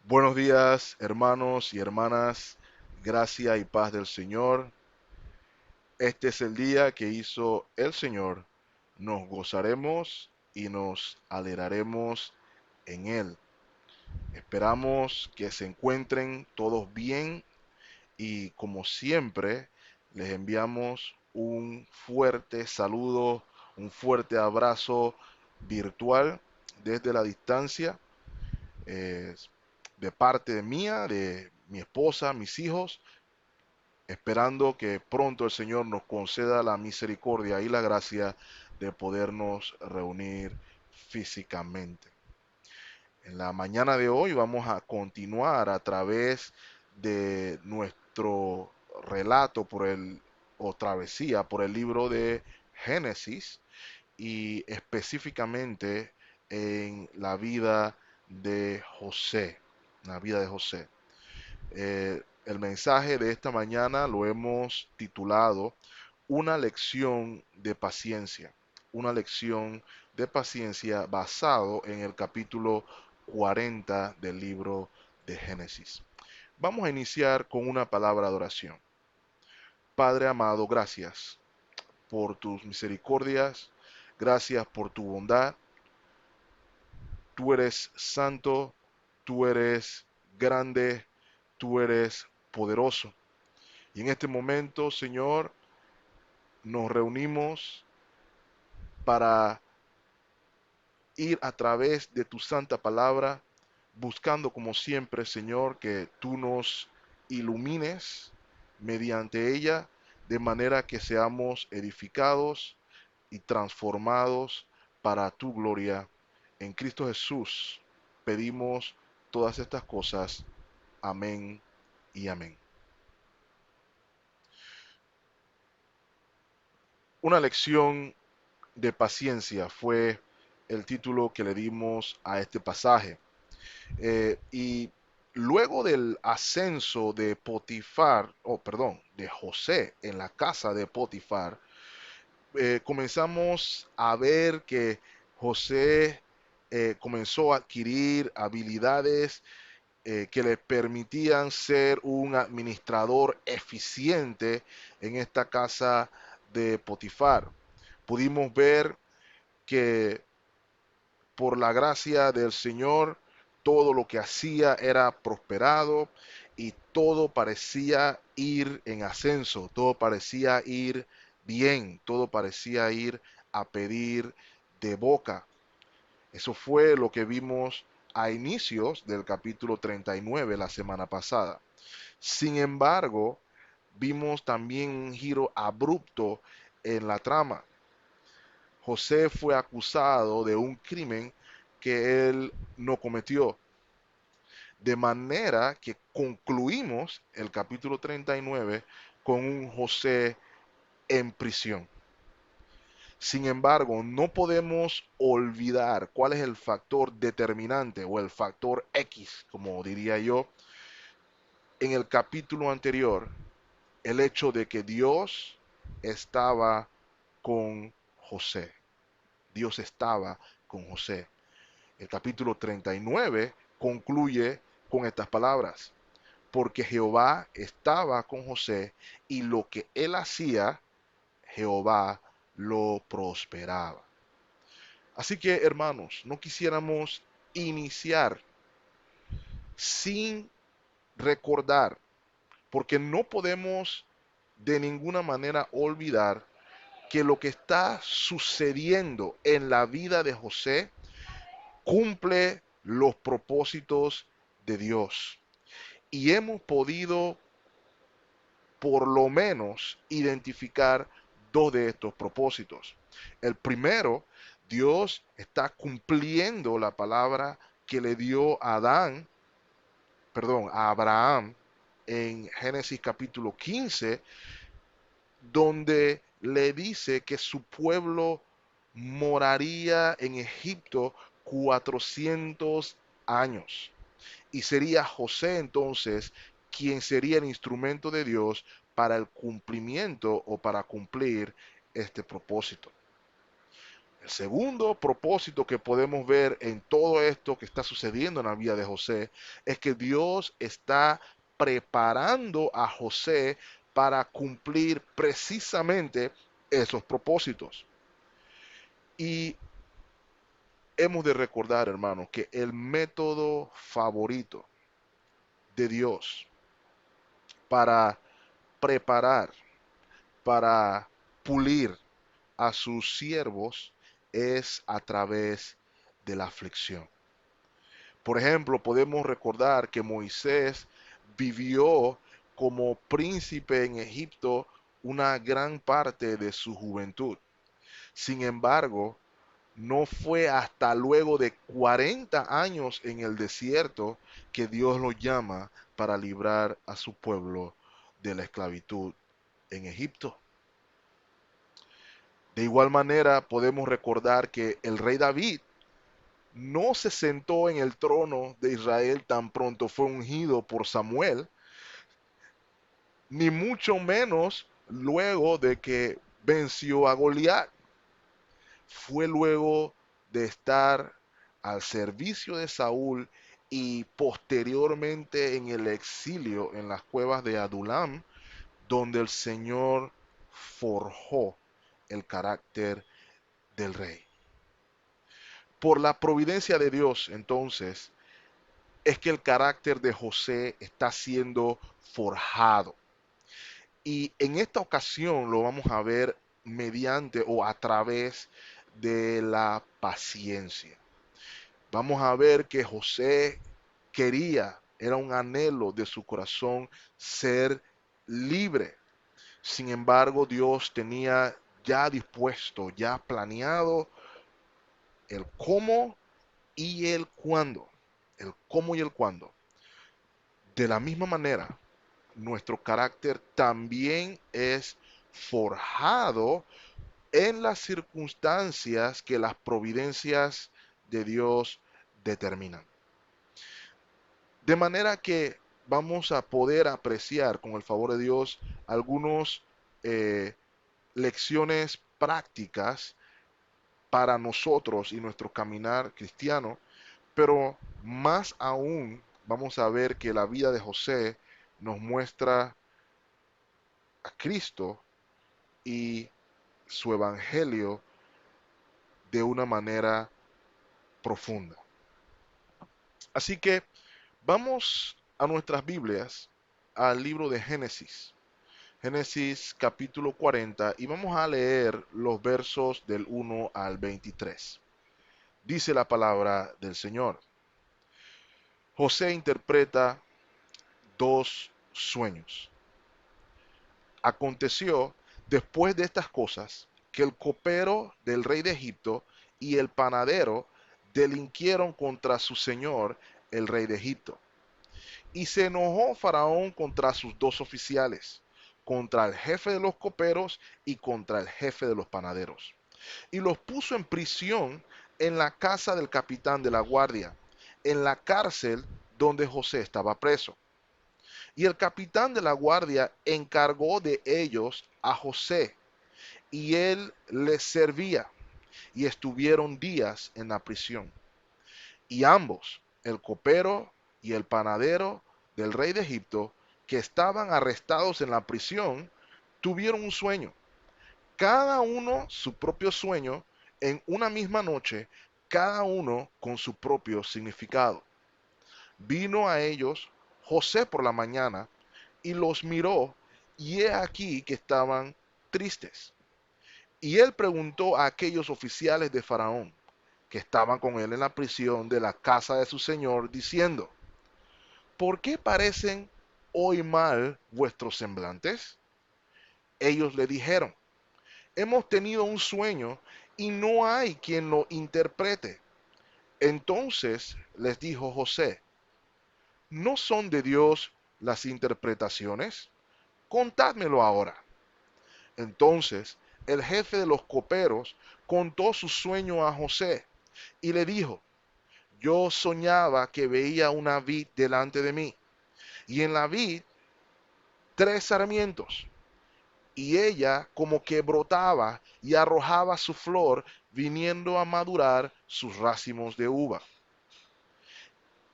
Buenos días, hermanos y hermanas, gracia y paz del Señor. Este es el día que hizo el Señor. Nos gozaremos y nos alegraremos en Él. Esperamos que se encuentren todos bien y como siempre les enviamos un fuerte saludo, un fuerte abrazo virtual desde la distancia. eh, de parte de mía, de mi esposa, mis hijos, esperando que pronto el Señor nos conceda la misericordia y la gracia de podernos reunir físicamente. En la mañana de hoy vamos a continuar a través de nuestro relato o travesía por el libro de Génesis y específicamente en la vida de José, la vida de José. El mensaje de esta mañana lo hemos titulado Una lección de paciencia, una lección de paciencia basado en el capítulo 40 del libro de Génesis. Vamos a iniciar con una palabra de oración. Padre amado, gracias por tus misericordias, gracias por tu bondad. Tú eres santo, tú eres grande, tú eres poderoso. Y en este momento, Señor, nos reunimos para ir a través de tu santa palabra, buscando como siempre, Señor, que tú nos ilumines mediante ella, de manera que seamos edificados y transformados para tu gloria. En Cristo Jesús pedimos todas estas cosas. Amén y amén. Una lección de paciencia fue el título que le dimos a este pasaje. Y luego del ascenso de Potifar, perdón, de José en la casa de Potifar, comenzamos a ver que José comenzó a adquirir habilidades que le permitían ser un administrador eficiente en esta casa de Potifar. Pudimos ver que por la gracia del Señor todo lo que hacía era prosperado y todo parecía ir en ascenso, todo parecía ir bien, todo parecía ir a pedir de boca. Eso fue lo que vimos a inicios del capítulo 39 la semana pasada. Sin embargo, vimos también un giro abrupto en la trama. José fue acusado de un crimen que él no cometió. De manera que concluimos el capítulo 39 con un José en prisión. Sin embargo, no podemos olvidar cuál es el factor determinante o el factor X, como diría yo, en el capítulo anterior, el hecho de que Dios estaba con José. Dios estaba con José. El capítulo 39 concluye con estas palabras, porque Jehová estaba con José y lo que él hacía, Jehová lo prosperaba. Así que, hermanos, no quisiéramos iniciar sin recordar, porque no podemos de ninguna manera olvidar que lo que está sucediendo en la vida de José cumple los propósitos de Dios. Y hemos podido por lo menos identificar dos de estos propósitos. El primero, Dios está cumpliendo la palabra que le dio a a Abraham en Génesis capítulo 15, donde le dice que su pueblo moraría en Egipto 400 años. Y sería José entonces quien sería el instrumento de Dios para el cumplimiento o para cumplir este propósito. El segundo propósito que podemos ver en todo esto que está sucediendo en la vida de José es que Dios está preparando a José para cumplir precisamente esos propósitos. Y hemos de recordar, hermanos, que el método favorito de Dios para preparar, para pulir a sus siervos es a través de la aflicción. Por ejemplo, podemos recordar que Moisés vivió como príncipe en Egipto una gran parte de su juventud. Sin embargo, no fue hasta luego de 40 años en el desierto que Dios lo llama para librar a su pueblo de la esclavitud en Egipto. De igual manera, podemos recordar que el rey David no se sentó en el trono de Israel tan pronto fue ungido por Samuel, ni mucho menos luego de que venció a Goliat. Fue luego de estar al servicio de Saúl y posteriormente en el exilio en las cuevas de Adulam, donde el Señor forjó el carácter del rey. Por la providencia de Dios, entonces, es que el carácter de José está siendo forjado. Y en esta ocasión lo vamos a ver mediante o a través de la paciencia. Vamos a ver que José quería, era un anhelo de su corazón ser libre. Sin embargo, Dios tenía ya dispuesto, ya planeado el cómo y el cuándo. El cómo y el cuándo. De la misma manera, nuestro carácter también es forjado en las circunstancias que las providencias de Dios determinan. De manera que vamos a poder apreciar con el favor de Dios algunas lecciones prácticas para nosotros y nuestro caminar cristiano, pero más aún vamos a ver que la vida de José nos muestra a Cristo y su evangelio de una manera profunda. Así que vamos a nuestras Biblias, al libro de Génesis. Génesis capítulo 40 y vamos a leer los versos del 1 al 23. Dice la palabra del Señor. José interpreta dos sueños. Aconteció después de estas cosas que el copero del rey de Egipto y el panadero delinquieron contra su señor, el rey de Egipto. Y se enojó Faraón contra sus dos oficiales, contra el jefe de los coperos y contra el jefe de los panaderos. Y los puso en prisión en la casa del capitán de la guardia, en la cárcel donde José estaba preso. Y el capitán de la guardia encargó de ellos a José, y él les servía, y estuvieron días en la prisión. Y ambos, el copero y el panadero del rey de Egipto, que estaban arrestados en la prisión, tuvieron un sueño, cada uno su propio sueño, en una misma noche, cada uno con su propio significado. Vino a ellos José por la mañana y los miró, y he aquí que estaban tristes. Y él preguntó a aquellos oficiales de Faraón, que estaban con él en la prisión de la casa de su señor, diciendo, ¿por qué parecen hoy mal vuestros semblantes? Ellos le dijeron, hemos tenido un sueño y no hay quien lo interprete. Entonces les dijo José, ¿no son de Dios las interpretaciones? Contádmelo ahora. Entonces el jefe de los coperos contó su sueño a José y le dijo, yo soñaba que veía una vid delante de mí, y en la vid tres sarmientos, y ella como que brotaba y arrojaba su flor, viniendo a madurar sus racimos de uva.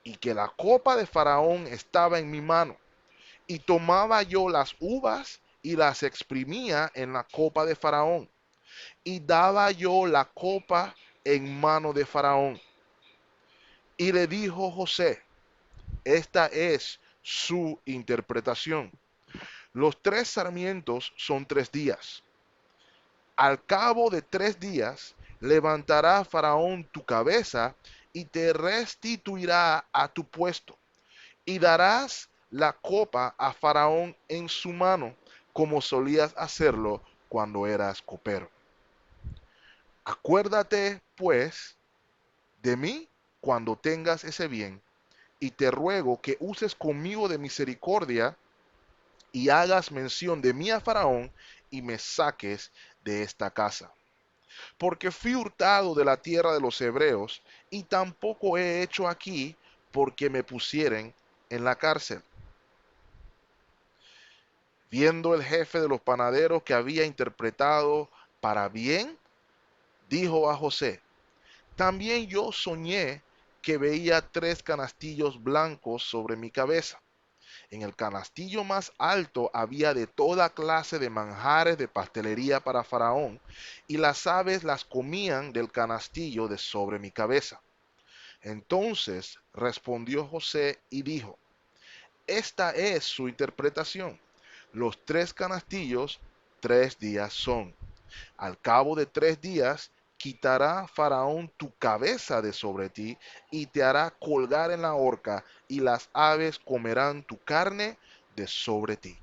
Y que la copa de Faraón estaba en mi mano, y tomaba yo las uvas y las exprimía en la copa de Faraón, y daba yo la copa en mano de Faraón. Y le dijo José, esta es su interpretación. Los 3 sarmientos son 3 días. Al cabo de 3 días levantará Faraón tu cabeza y te restituirá a tu puesto, y darás la copa a Faraón en su mano, como solías hacerlo cuando eras copero. Acuérdate, pues, de mí cuando tengas ese bien, y te ruego que uses conmigo de misericordia y hagas mención de mí a Faraón y me saques de esta casa. Porque fui hurtado de la tierra de los hebreos y tampoco he hecho aquí porque me pusieren en la cárcel. Viendo el jefe de los panaderos que había interpretado para bien, dijo a José, también yo soñé que veía 3 canastillos blancos sobre mi cabeza. En el canastillo más alto había de toda clase de manjares de pastelería para Faraón, y las aves las comían del canastillo de sobre mi cabeza. Entonces respondió José y dijo, esta es su interpretación. Los 3 canastillos, 3 días son. Al cabo de 3 días, quitará Faraón tu cabeza de sobre ti y te hará colgar en la horca, y las aves comerán tu carne de sobre ti.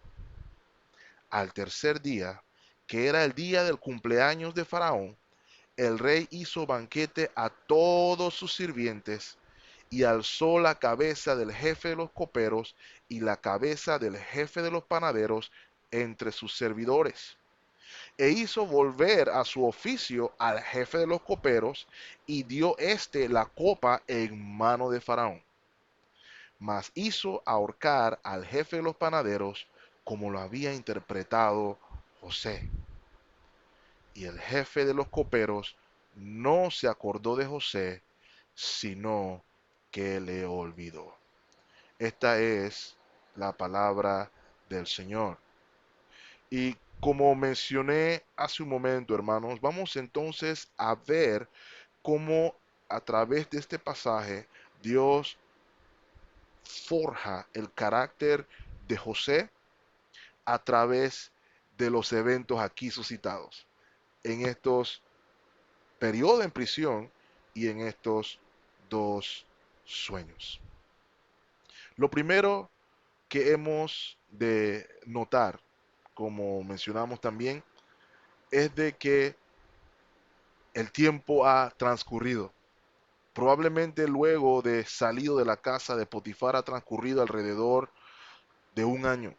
Al tercer día, que era el día del cumpleaños de Faraón, el rey hizo banquete a todos sus sirvientes y alzó la cabeza del jefe de los coperos y la cabeza del jefe de los panaderos entre sus servidores. E hizo volver a su oficio al jefe de los coperos y dio éste la copa en mano de Faraón. Mas hizo ahorcar al jefe de los panaderos como lo había interpretado José. Y el jefe de los coperos no se acordó de José, sino que le olvidó. Esta es la palabra del Señor. Y como mencioné hace un momento, hermanos, vamos entonces a ver cómo a través de este pasaje Dios forja el carácter de José a través de los eventos aquí suscitados, en estos periodos en prisión y en estos 2 sueños. Lo primero que hemos de notar, como mencionamos también, es de que el tiempo ha transcurrido. Probablemente luego de salido de la casa de Potifar ha transcurrido alrededor de un año.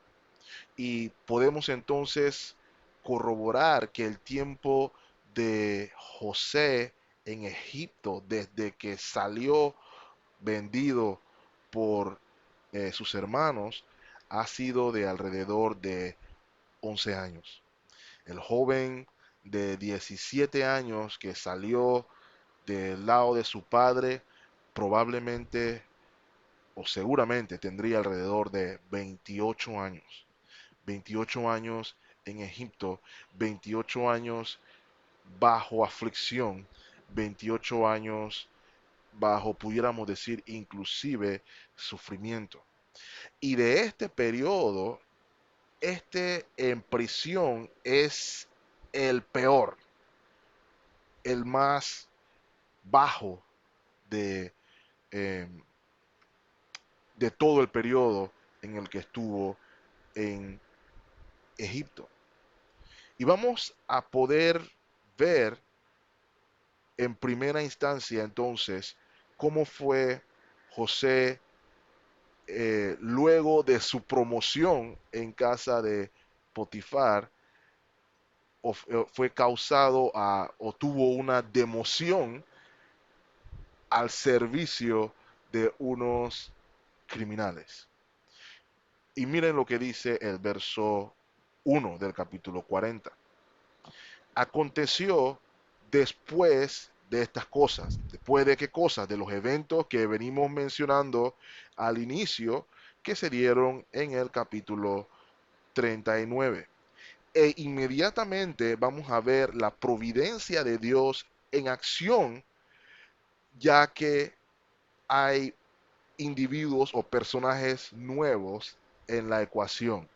Y podemos entonces corroborar que el tiempo de José en Egipto, desde que salió vendido por sus hermanos, ha sido de alrededor de 11 años. El joven de 17 años que salió del lado de su padre probablemente o seguramente tendría alrededor de 28 años. 28 años en Egipto, 28 años bajo aflicción, 28 años bajo, pudiéramos decir, inclusive sufrimiento. Y de este periodo, este en prisión es el peor, el más bajo de, eh, de todo el periodo en el que estuvo en Egipto. Y vamos a poder ver en primera instancia entonces cómo fue José luego de su promoción en casa de Potifar, fue causado o tuvo una democión al servicio de unos criminales. Y miren lo que dice el verso 1 del capítulo 40. Aconteció después de estas cosas. ¿Después de qué cosas? De los eventos que venimos mencionando al inicio, que se dieron en el capítulo 39. E inmediatamente vamos a ver la providencia de Dios en acción, ya que hay individuos o personajes nuevos en la ecuación.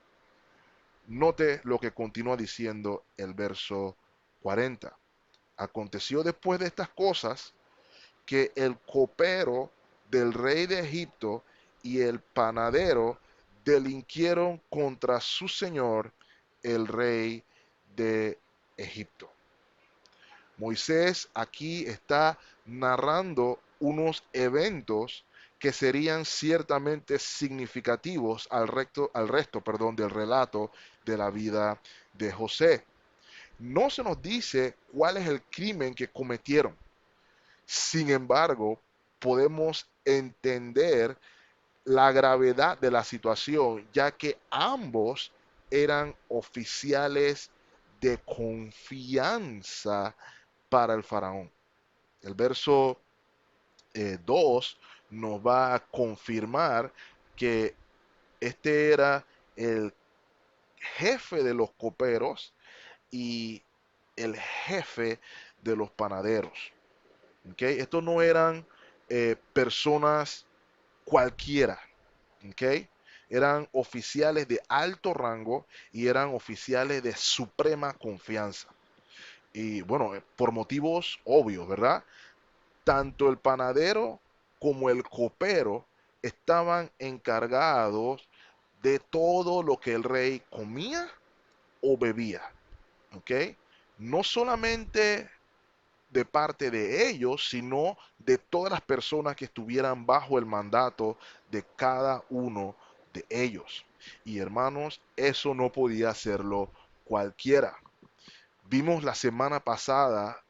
Note lo que continúa diciendo el verso 40. Aconteció después de estas cosas que el copero del rey de Egipto y el panadero delinquieron contra su señor, el rey de Egipto. Moisés aquí está narrando unos eventos que serían ciertamente significativos al resto del relato de la vida de José. No se nos dice cuál es el crimen que cometieron. Sin embargo, podemos entender la gravedad de la situación, ya que ambos eran oficiales de confianza para el faraón. El verso 2 nos va a confirmar que este era el jefe de los coperos y el jefe de los panaderos. ¿Okay? Estos no eran personas cualquiera. ¿Okay? Eran oficiales de alto rango y eran oficiales de suprema confianza. Y bueno, por motivos obvios, ¿verdad? Tanto el panadero como el copero estaban encargados de todo lo que el rey comía o bebía. ¿Ok? No solamente de parte de ellos, sino de todas las personas que estuvieran bajo el mandato de cada uno de ellos. Y hermanos, eso no podía hacerlo cualquiera. Vimos la semana pasada,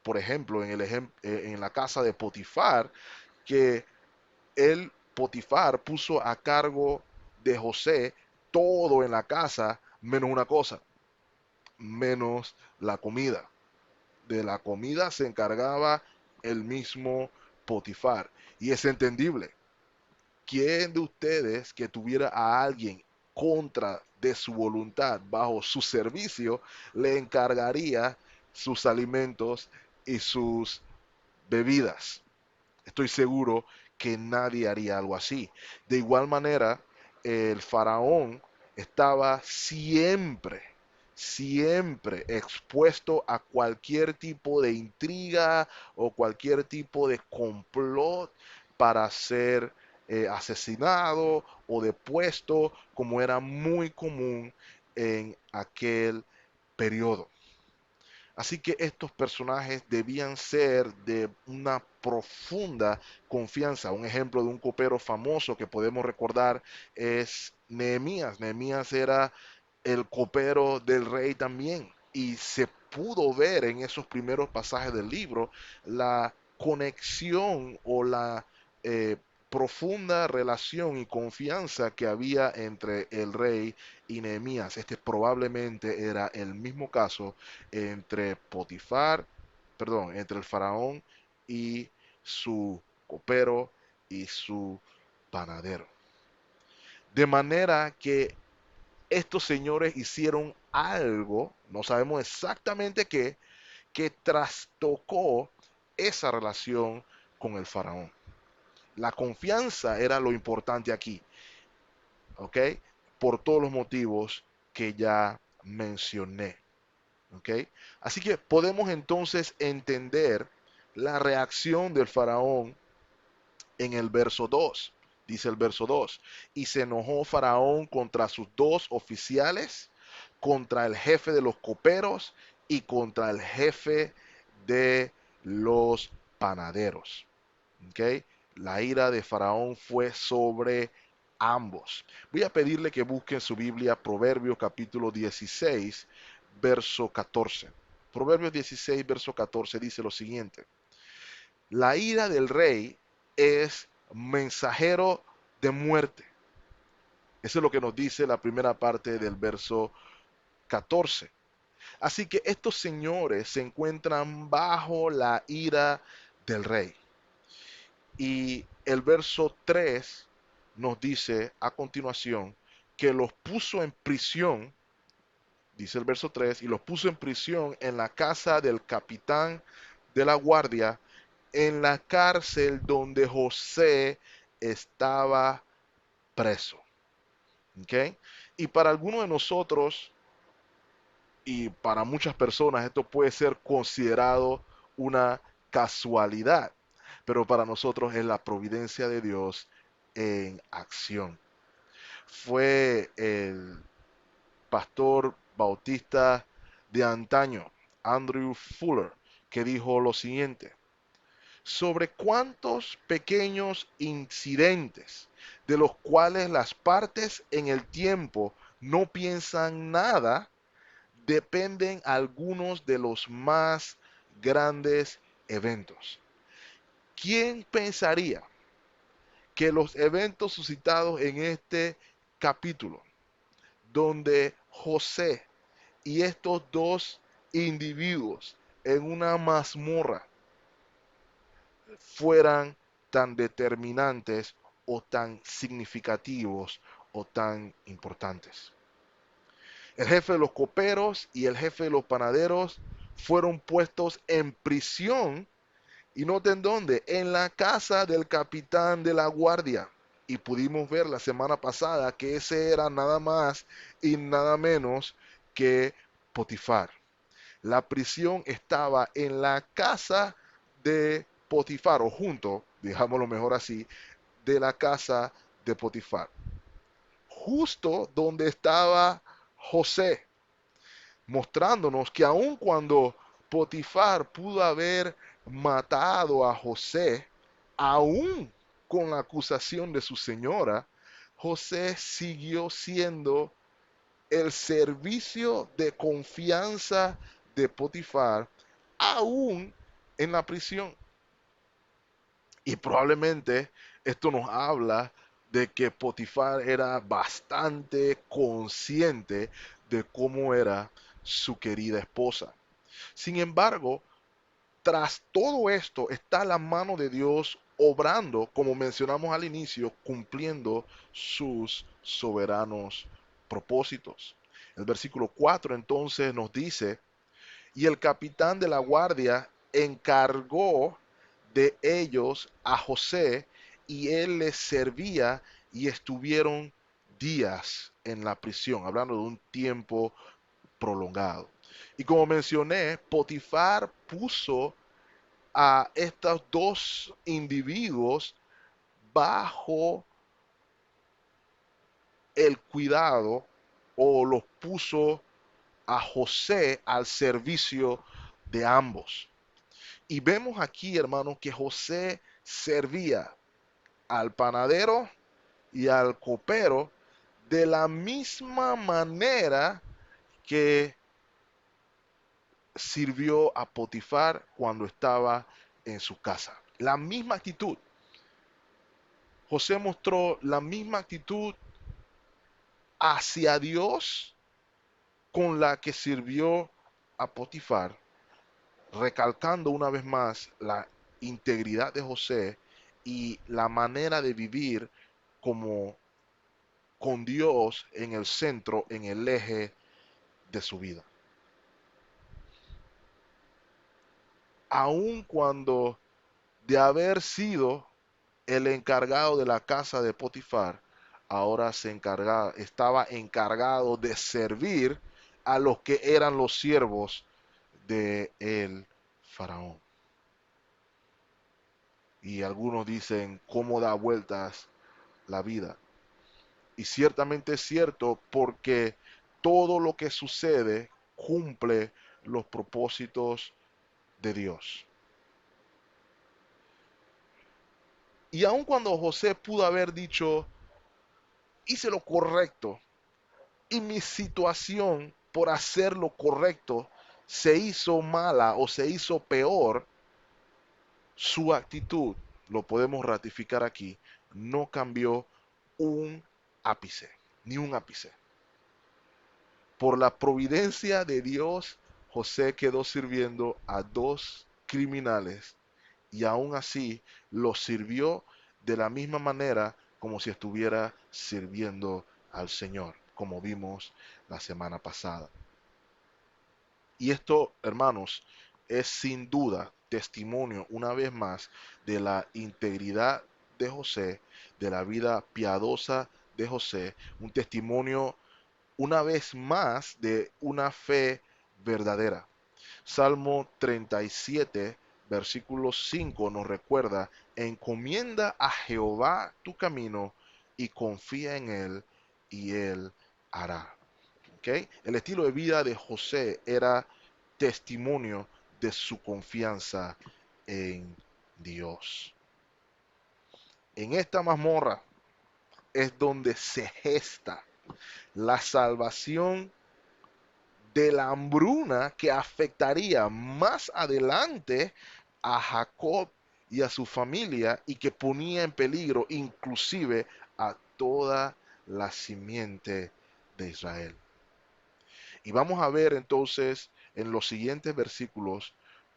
por ejemplo, en la casa de Potifar, que Potifar puso a cargo de José todo en la casa, menos una cosa, menos la comida. De la comida se encargaba el mismo Potifar. Y es entendible. ¿Quién de ustedes que tuviera a alguien contra de su voluntad, bajo su servicio, le encargaría sus alimentos y sus bebidas? Estoy seguro que nadie haría algo así. De igual manera, el faraón estaba siempre expuesto a cualquier tipo de intriga o cualquier tipo de complot para ser asesinado o depuesto, como era muy común en aquel periodo. Así que estos personajes debían ser de una profunda confianza. Un ejemplo de un copero famoso que podemos recordar es Nehemías. Nehemías era el copero del rey también. Y se pudo ver en esos primeros pasajes del libro la conexión o la eh, profunda relación y confianza que había entre el rey y Nehemías. Este probablemente era el mismo caso entre entre el faraón y su copero y su panadero. De manera que estos señores hicieron algo, no sabemos exactamente qué, que trastocó esa relación con el faraón. La confianza era lo importante aquí, ¿ok? Por todos los motivos que ya mencioné. ¿Ok? Así que podemos entonces entender la reacción del faraón en el verso 2. Dice el verso 2, y se enojó faraón contra sus dos oficiales, contra el jefe de los coperos y contra el jefe de los panaderos. ¿Ok? La ira de faraón fue sobre ambos. Voy a pedirle que busquen su Biblia, Proverbios capítulo 16, verso 14. Proverbios 16, verso 14 dice lo siguiente. La ira del rey es mensajero de muerte. Eso es lo que nos dice la primera parte del verso 14. Así que estos señores se encuentran bajo la ira del rey. Y el verso 3 nos dice a continuación que los puso en prisión, dice el verso 3, y los puso en prisión en la casa del capitán de la guardia, en la cárcel donde José estaba preso. ¿Ok? Y para algunos de nosotros y para muchas personas esto puede ser considerado una casualidad, pero para nosotros es la providencia de Dios en acción. Fue el pastor bautista de antaño, Andrew Fuller, que dijo lo siguiente: sobre cuántos pequeños incidentes de los cuales las partes en el tiempo no piensan nada, dependen algunos de los más grandes eventos. ¿Quién pensaría que los eventos suscitados en este capítulo, donde José y estos dos individuos en una mazmorra fueran tan determinantes o tan significativos o tan importantes? El jefe de los coperos y el jefe de los panaderos fueron puestos en prisión, y noten dónde, en la casa del capitán de la guardia. Y pudimos ver la semana pasada que ese era nada más y nada menos que Potifar. La prisión estaba en la casa de Potifar, o junto, digámoslo mejor así, de la casa de Potifar. Justo donde estaba José, mostrándonos que aun cuando Potifar pudo haber matado a José, aún con la acusación de su señora, José siguió siendo el servicio de confianza de Potifar, aún en la prisión. Y probablemente esto nos habla de que Potifar era bastante consciente de cómo era su querida esposa. Sin embargo, tras todo esto está la mano de Dios obrando, como mencionamos al inicio, cumpliendo sus soberanos propósitos. El versículo 4 entonces nos dice: y el capitán de la guardia encargó de ellos a José, y él les servía, y estuvieron días en la prisión, hablando de un tiempo prolongado. Y como mencioné, Potifar puso a estos dos individuos bajo el cuidado, o los puso a José al servicio de ambos. Y vemos aquí, hermanos, que José servía al panadero y al copero de la misma manera que sirvió a Potifar cuando estaba en su casa. La misma actitud. José mostró la misma actitud hacia Dios con la que sirvió a Potifar, recalcando una vez más la integridad de José y la manera de vivir como con Dios en el centro, en el eje de su vida. Aun cuando de haber sido el encargado de la casa de Potifar, ahora estaba encargado de servir a los que eran los siervos de el faraón. Y algunos dicen cómo da vueltas la vida. Y ciertamente es cierto, porque todo lo que sucede cumple los propósitos de Dios. Y aun cuando José pudo haber dicho: hice lo correcto, y mi situación por hacer lo correcto se hizo mala o se hizo peor, su actitud, lo podemos ratificar aquí, no cambió un ápice, ni un ápice. Por la providencia de Dios, José quedó sirviendo a dos criminales y aún así los sirvió de la misma manera como si estuviera sirviendo al Señor, como vimos la semana pasada. Y esto, hermanos, es sin duda testimonio una vez más de la integridad de José, de la vida piadosa de José, un testimonio una vez más de una fe verdadera. Salmo 37, versículo 5 nos recuerda: encomienda a Jehová tu camino y confía en él y él hará. ¿Okay? El estilo de vida de José era testimonio de su confianza en Dios. En esta mazmorra es donde se gesta la salvación de la hambruna que afectaría más adelante a Jacob y a su familia y que ponía en peligro inclusive a toda la simiente de Israel. Y vamos a ver entonces en los siguientes versículos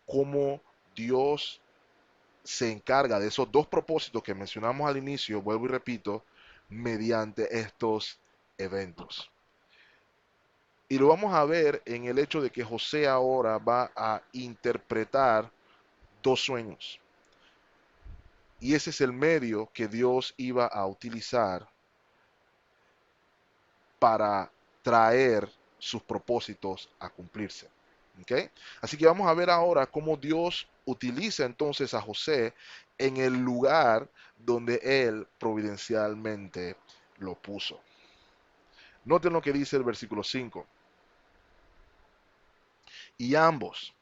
cómo Dios se encarga de esos dos propósitos que mencionamos al inicio, vuelvo y repito, mediante estos eventos. Y lo vamos a ver en el hecho de que José ahora va a interpretar dos sueños. Y ese es el medio que Dios iba a utilizar para traer sus propósitos a cumplirse. ¿Okay? Así que vamos a ver ahora cómo Dios utiliza entonces a José en el lugar donde él providencialmente lo puso. Noten lo que dice el versículo 5. Y ambos,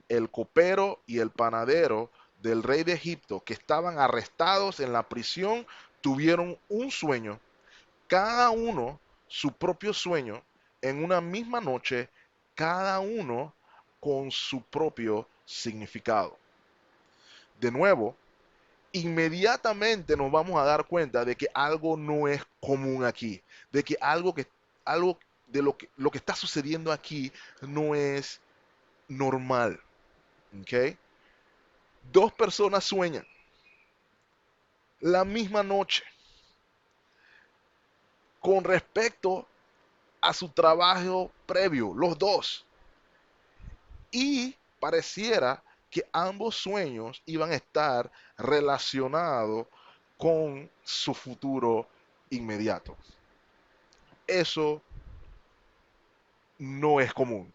el copero y el panadero del rey de Egipto, que estaban arrestados en la prisión, tuvieron un sueño, cada uno su propio sueño, en una misma noche, cada uno con su propio significado. De nuevo, inmediatamente nos vamos a dar cuenta de que algo no es común aquí, de que algo de lo que está sucediendo aquí no es normal. ¿Okay? Dos personas sueñan la misma noche con respecto a su trabajo previo, los dos. Y pareciera que ambos sueños iban a estar relacionados con su futuro inmediato. Eso no es común,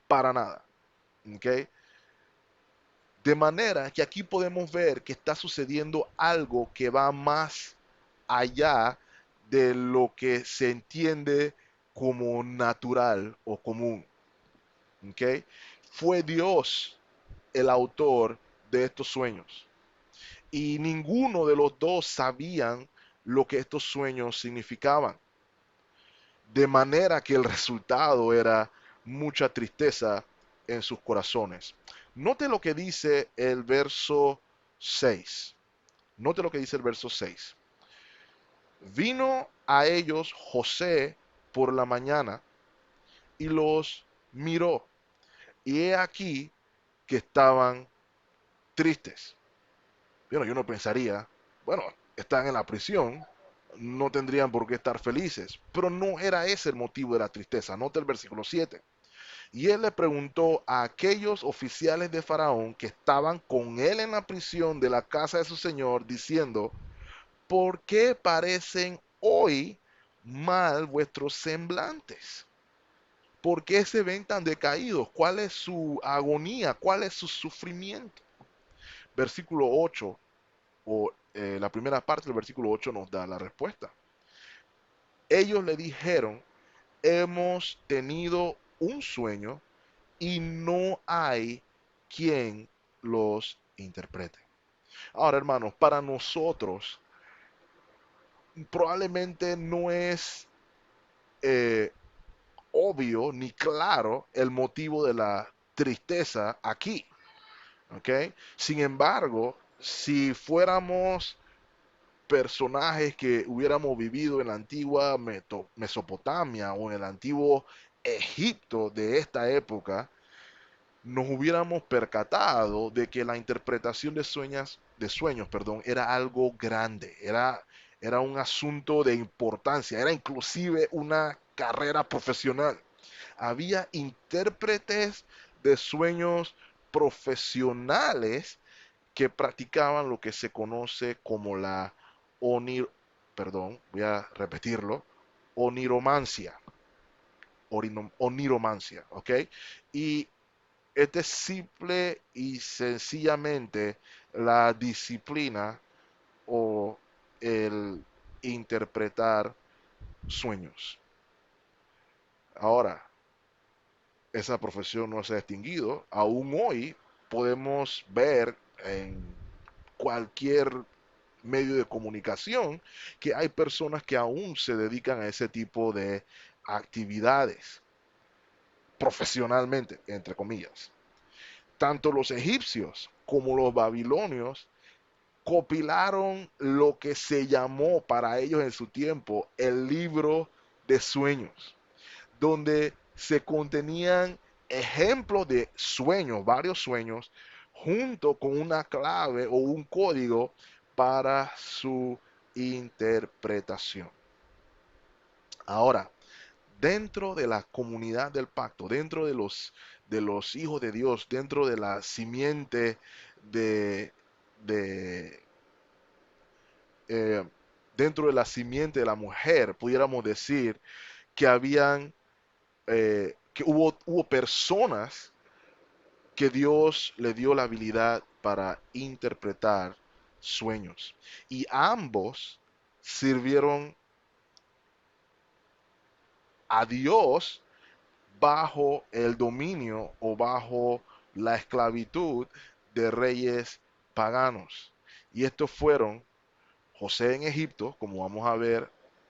para nada. ¿Okay? De manera que aquí podemos ver que está sucediendo algo que va más allá de lo que se entiende como natural o común. ¿Okay? Fue Dios el autor de estos sueños. Y ninguno de los dos sabían lo que estos sueños significaban. De manera que el resultado era mucha tristeza en sus corazones. Note lo que dice el verso 6. Note lo que dice el verso 6. Vino a ellos José por la mañana y los miró. Y he aquí que estaban tristes. Bueno, yo no pensaría, bueno, están en la prisión, no tendrían por qué estar felices. Pero no era ese el motivo de la tristeza. Nota el versículo 7. Y él le preguntó a aquellos oficiales de Faraón que estaban con él en la prisión de la casa de su señor, diciendo: ¿por qué parecen hoy mal vuestros semblantes? ¿Por qué se ven tan decaídos? ¿Cuál es su agonía? ¿Cuál es su sufrimiento? Versículo 8, o la primera parte del versículo 8 nos da la respuesta. Ellos le dijeron: hemos tenido un sueño y no hay quien los interprete. Ahora, hermanos, para nosotros probablemente no es eh, obvio ni claro el motivo de la tristeza aquí. ¿Ok? Sin embargo, si fuéramos personajes que hubiéramos vivido en la antigua Mesopotamia o en el antiguo Egipto de esta época, nos hubiéramos percatado de que la interpretación de sueños, perdón, era algo grande, era un asunto de importancia, era inclusive una carrera profesional. Había intérpretes de sueños profesionales que practicaban lo que se conoce como la onir, perdón, voy a repetirlo, oniromancia, oniromancia, ¿ok? Y este es simple y sencillamente la disciplina o el interpretar sueños. Ahora, esa profesión no se ha extinguido. Aún hoy podemos ver en cualquier medio de comunicación que hay personas que aún se dedican a ese tipo de actividades profesionalmente, entre comillas. Tanto los egipcios como los babilonios compilaron lo que se llamó para ellos en su tiempo el libro de sueños, donde se contenían ejemplos de sueños, varios sueños, junto con una clave o un código para su interpretación. Ahora, dentro de la comunidad del pacto, dentro de los hijos de Dios, dentro de la simiente de, de eh, dentro de la simiente de la mujer, pudiéramos decir que hubo personas que Dios le dio la habilidad para interpretar sueños. Y ambos sirvieron a Dios bajo el dominio o bajo la esclavitud de reyes paganos. Y estos fueron José en Egipto, como vamos a ver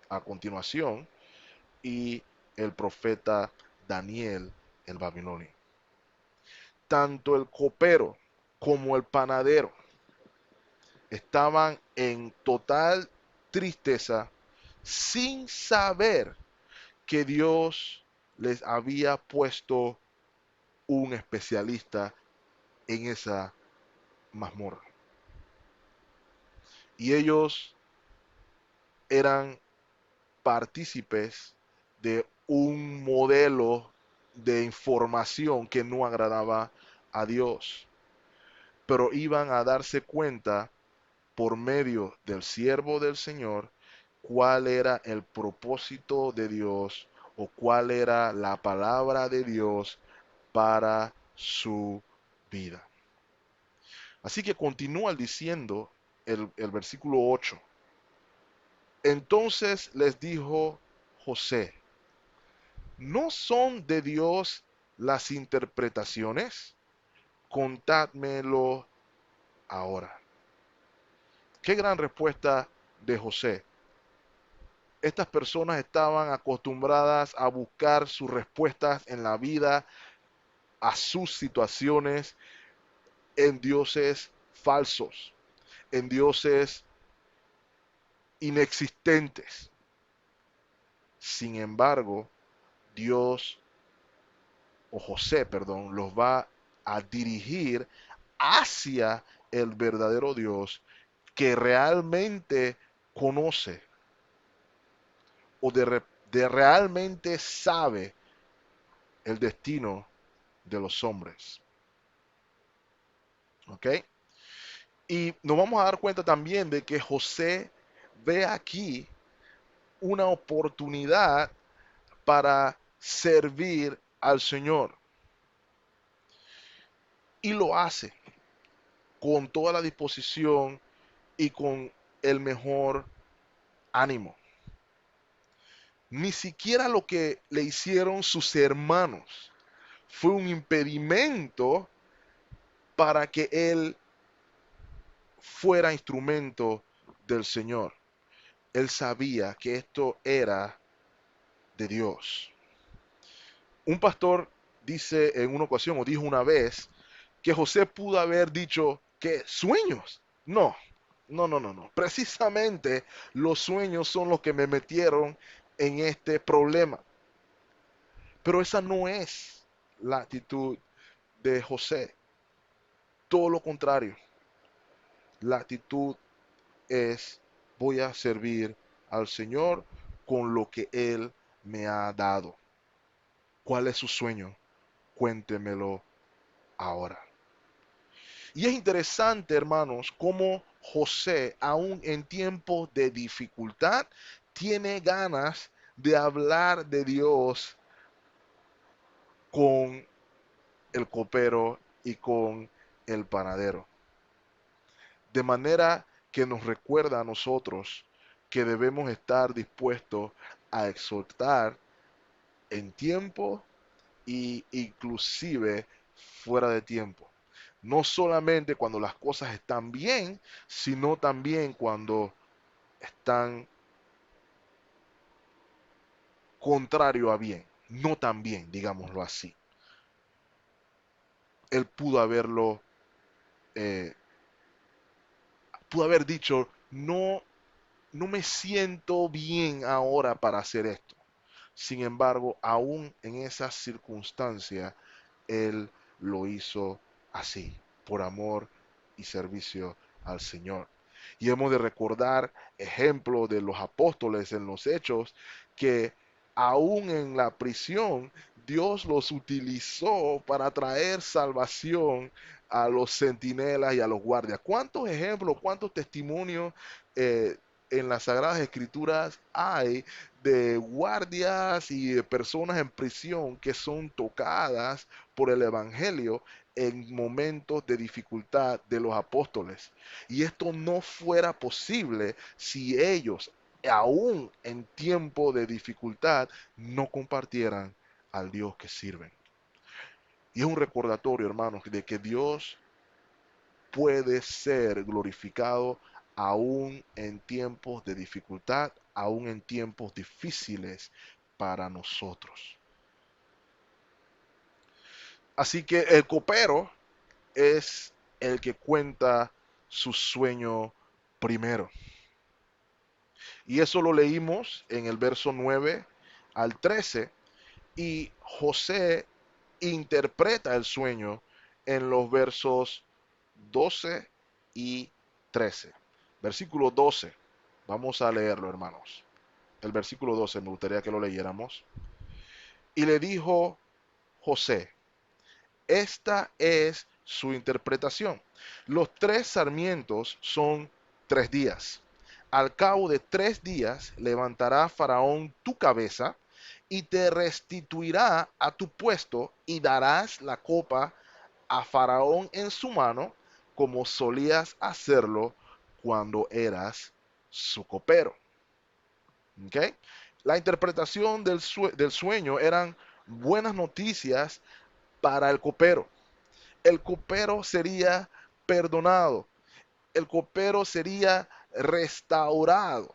a continuación, y el profeta Daniel el Babilonio. Tanto el copero como el panadero estaban en total tristeza sin saber que Dios les había puesto un especialista en esa mazmorra. Y ellos eran partícipes de un modelo de información que no agradaba a Dios, pero iban a darse cuenta por medio del siervo del Señor cuál era el propósito de Dios o cuál era la palabra de Dios para su vida. Así que continúa diciendo el versículo 8. Entonces les dijo José, ¿no son de Dios las interpretaciones? Contádmelo ahora. Qué gran respuesta de José. Estas personas estaban acostumbradas a buscar sus respuestas en la vida, a sus situaciones, en dioses falsos, en dioses inexistentes. Sin embargo, Dios, o José, perdón, los va a dirigir hacia el verdadero Dios que realmente conoce o de realmente sabe el destino de los hombres. ¿Ok? Y nos vamos a dar cuenta también de que José ve aquí una oportunidad para servir al Señor. Y lo hace con toda la disposición y con el mejor ánimo. Ni siquiera lo que le hicieron sus hermanos fue un impedimento para que él fuera instrumento del Señor. Él sabía que esto era de Dios. Un pastor dice en una ocasión o dijo una vez que José pudo haber dicho que sueños. No, No, no, no, no. Precisamente los sueños son los que me metieron en este problema. Pero esa no es la actitud de José. Todo lo contrario. La actitud es voy a servir al Señor con lo que Él me ha dado. ¿Cuál es su sueño? Cuéntemelo ahora. Y es interesante, hermanos, cómo José, aún en tiempos de dificultad, tiene ganas de hablar de Dios con el copero y con el panadero. De manera que nos recuerda a nosotros que debemos estar dispuestos a exhortar en tiempo e inclusive fuera de tiempo. No solamente cuando las cosas están bien, sino también cuando están contrario a bien, no tan bien, digámoslo así. Él eh, pudo haber dicho, no, no me siento bien ahora para hacer esto. Sin embargo, aún en esas circunstancias, Él lo hizo así, por amor y servicio al Señor. Y hemos de recordar ejemplos de los apóstoles en los hechos que aún en la prisión Dios los utilizó para traer salvación a los centinelas y a los guardias. ¿Cuántos ejemplos, cuántos testimonios eh, en las Sagradas Escrituras hay de guardias y de personas en prisión que son tocadas por el Evangelio en momentos de dificultad de los apóstoles? Y esto no fuera posible si ellos, aún en tiempo de dificultad, no compartieran al Dios que sirven. Y es un recordatorio, hermanos, de que Dios puede ser glorificado aún en tiempos de dificultad, aún en tiempos difíciles para nosotros. Así que el copero es el que cuenta su sueño primero. Y eso lo leímos en el verso 9 al 13. Y José interpreta el sueño en los versos 12 y 13. Versículo 12. Vamos a leerlo, hermanos. El versículo 12 me gustaría que lo leyéramos. Y le dijo José, esta es su interpretación. Los 3 sarmientos son 3 días. Al cabo de 3 días levantará Faraón tu cabeza y te restituirá a tu puesto y darás la copa a Faraón en su mano como solías hacerlo cuando eras su copero. ¿Okay? La interpretación del sueño eran buenas noticias para el copero. El copero sería perdonado, el copero sería restaurado,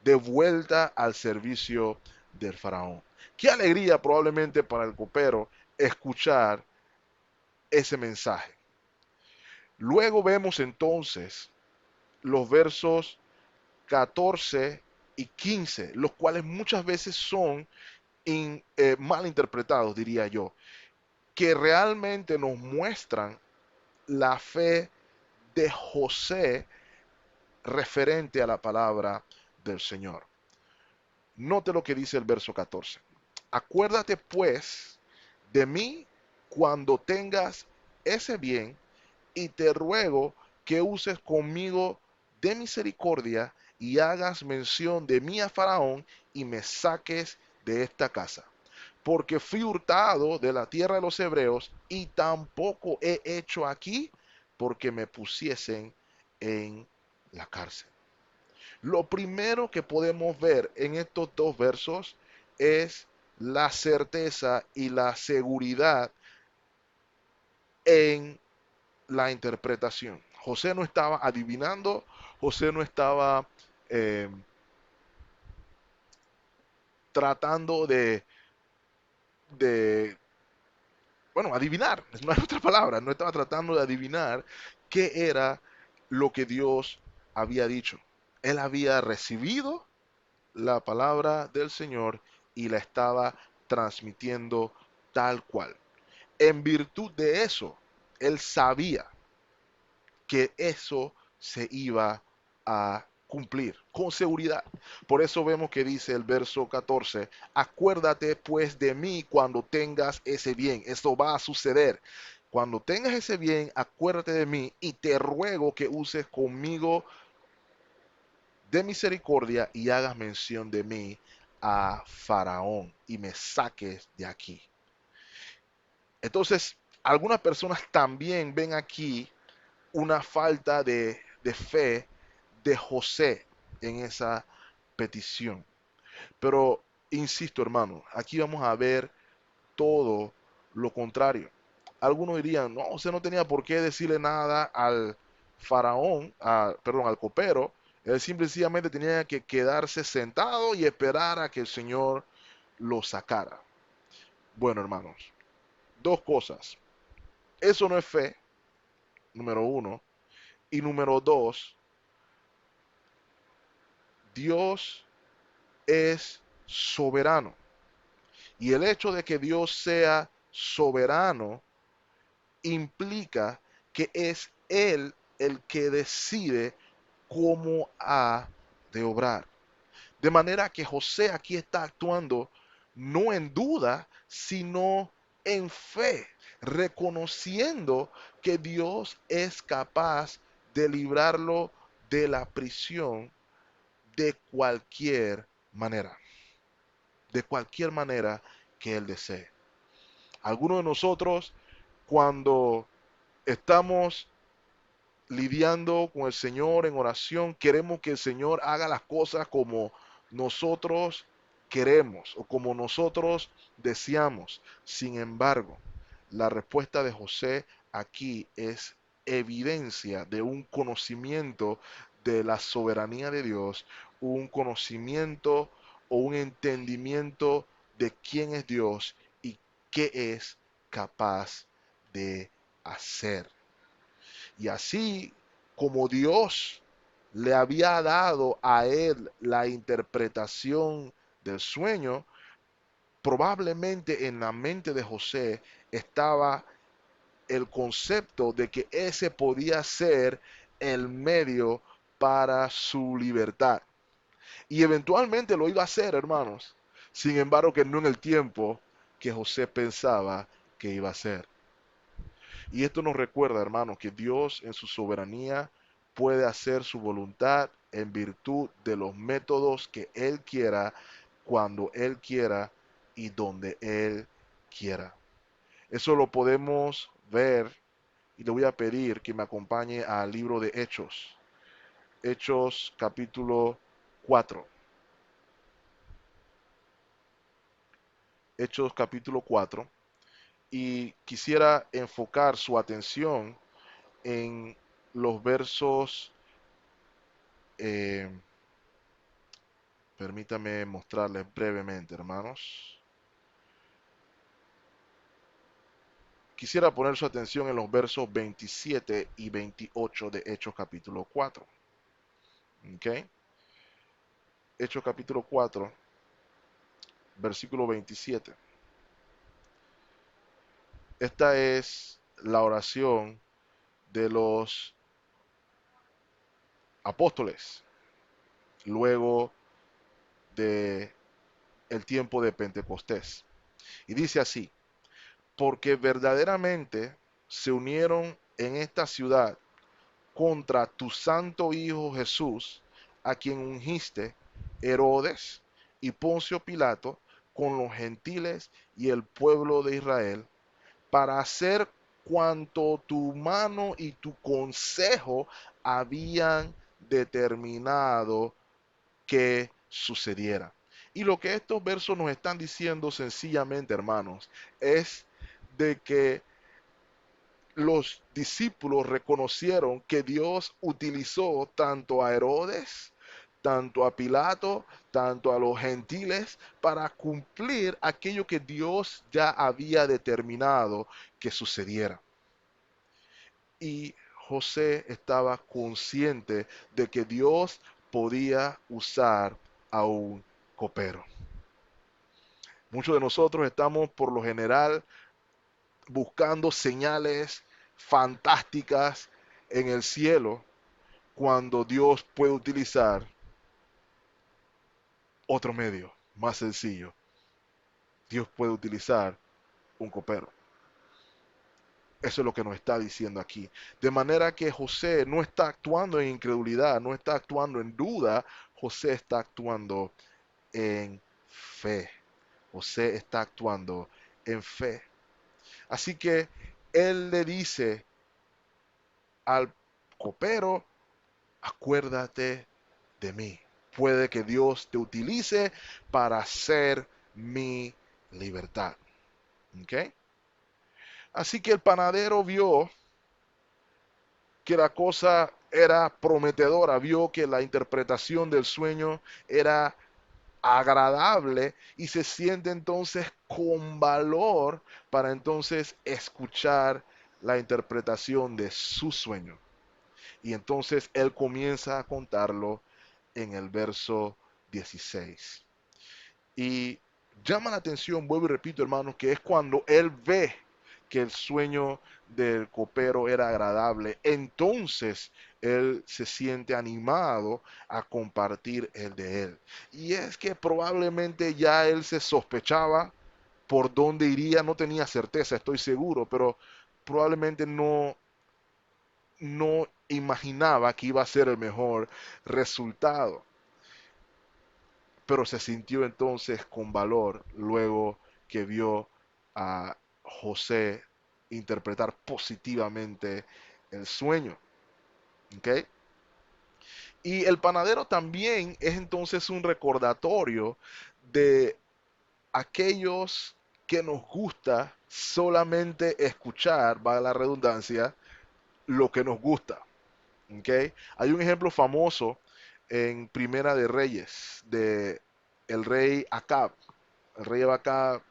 de vuelta al servicio del faraón. Qué alegría probablemente para el copero escuchar ese mensaje. Luego vemos entonces los versos 14 y 15, los cuales muchas veces son mal interpretados, diría yo, que realmente nos muestran la fe de José referente a la palabra del Señor. Note lo que dice el verso 14. Acuérdate pues de mí cuando tengas ese bien y te ruego que uses conmigo de misericordia y hagas mención de mí a Faraón y me saques de esta casa. Porque fui hurtado de la tierra de los hebreos y tampoco he hecho aquí porque me pusiesen en la cárcel. Lo primero que podemos ver en estos 2 versos es la certeza y la seguridad en la interpretación. José no estaba adivinando, José no estaba eh, tratando de, bueno, adivinar, no hay otra palabra, no estaba tratando de adivinar qué era lo que Dios había dicho. Él había recibido la palabra del Señor y la estaba transmitiendo tal cual. En virtud de eso, él sabía que eso se iba a cumplir con seguridad. Por eso vemos que dice el verso 14, acuérdate pues de mí cuando tengas ese bien. Esto va a suceder. Cuando tengas ese bien, acuérdate de mí y te ruego que uses conmigo de misericordia y hagas mención de mí a Faraón y me saques de aquí. Entonces, algunas personas también ven aquí una falta de fe de José en esa petición. Pero, insisto, hermano, aquí vamos a ver todo lo contrario. Algunos dirían, no, usted no tenía por qué decirle nada al faraón, perdón, al copero. Él simplemente tenía que quedarse sentado y esperar a que el Señor lo sacara. Bueno, hermanos, dos cosas. Eso no es fe, número uno. Y número dos, Dios es soberano. Y el hecho de que Dios sea soberano implica que es Él el que decide cómo ha de obrar. De manera que José aquí está actuando no en duda, sino en fe, reconociendo que Dios es capaz de librarlo de la prisión de cualquier manera que Él desee. Algunos de nosotros, cuando estamos lidiando con el Señor en oración, queremos que el Señor haga las cosas como nosotros queremos o como nosotros deseamos. Sin embargo, la respuesta de José aquí es evidencia de un conocimiento de la soberanía de Dios, un conocimiento o un entendimiento de quién es Dios y qué es capaz de hacer. Y así como Dios le había dado a él la interpretación del sueño, probablemente en la mente de José estaba el concepto de que ese podía ser el medio para su libertad. Y eventualmente lo iba a hacer, hermanos. Sin embargo, que no en el tiempo que José pensaba que iba a ser. Y esto nos recuerda, hermanos, que Dios en su soberanía puede hacer su voluntad en virtud de los métodos que Él quiera, cuando Él quiera y donde Él quiera. Eso lo podemos ver y le voy a pedir que me acompañe al libro de Hechos. Hechos capítulo 4. Hechos capítulo 4. Y quisiera enfocar su atención en los versos. eh, Permítame mostrarles brevemente, hermanos. Quisiera poner su atención en los versos 27 y 28 de Hechos capítulo 4. ¿Ok? Hechos capítulo 4, versículo 27. Esta es la oración de los apóstoles luego de el tiempo de Pentecostés. Y dice así: porque verdaderamente se unieron en esta ciudad contra tu santo Hijo Jesús, a quien ungiste Herodes y Poncio Pilato con los gentiles y el pueblo de Israel, para hacer cuanto tu mano y tu consejo habían determinado que sucediera. Y lo que estos versos nos están diciendo sencillamente, hermanos, es de que los discípulos reconocieron que Dios utilizó tanto a Herodes, tanto a Pilato, tanto a los gentiles, para cumplir aquello que Dios ya había determinado que sucediera. Y José estaba consciente de que Dios podía usar a un copero. Muchos de nosotros estamos por lo general buscando señales fantásticas en el cielo cuando Dios puede utilizar otro medio más sencillo. Dios puede utilizar un copero. Eso es lo que nos está diciendo aquí. De manera que José no está actuando en incredulidad, no está actuando en duda, José está actuando en fe. José está actuando en fe. Así que él le dice al copero, acuérdate de mí. Puede que Dios te utilice para hacer mi libertad. ¿Ok? Así que el panadero vio que la cosa era prometedora, vio que la interpretación del sueño era agradable y se siente entonces con valor para entonces escuchar la interpretación de su sueño. Y entonces él comienza a contarlo en el verso 16. Y llama la atención, vuelvo y repito, hermanos, que es cuando él ve que el sueño del copero era agradable, entonces él se siente animado a compartir el de él. Y es que probablemente ya él se sospechaba por dónde iría, no tenía certeza, estoy seguro, pero probablemente no imaginaba que iba a ser el mejor resultado, pero se sintió entonces con valor luego que vio a José interpretar positivamente el sueño. ¿Ok? Y el panadero también es entonces un recordatorio de aquellos que nos gusta solamente escuchar, va la redundancia, lo que nos gusta. ¿Ok? Hay un ejemplo famoso en Primera de Reyes de el rey Acab. El rey Acab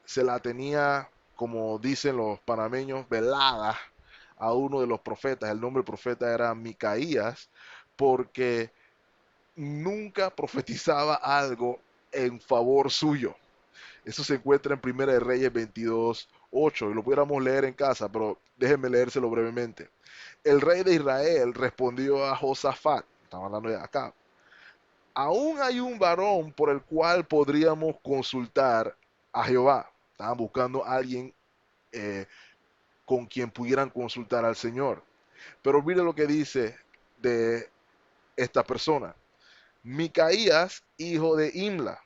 se la tenía, como dicen los panameños, velada a uno de los profetas. El nombre del profeta era Micaías, porque nunca profetizaba algo en favor suyo. Eso se encuentra en Primera de Reyes 22:8 y lo pudiéramos leer en casa, pero déjenme leérselo brevemente. El rey de Israel respondió a Josafat, estamos hablando de acá, aún hay un varón por el cual podríamos consultar a Jehová. Estaban buscando a alguien eh, con quien pudieran consultar al Señor. Pero mire lo que dice de esta persona. Micaías, hijo de Imla,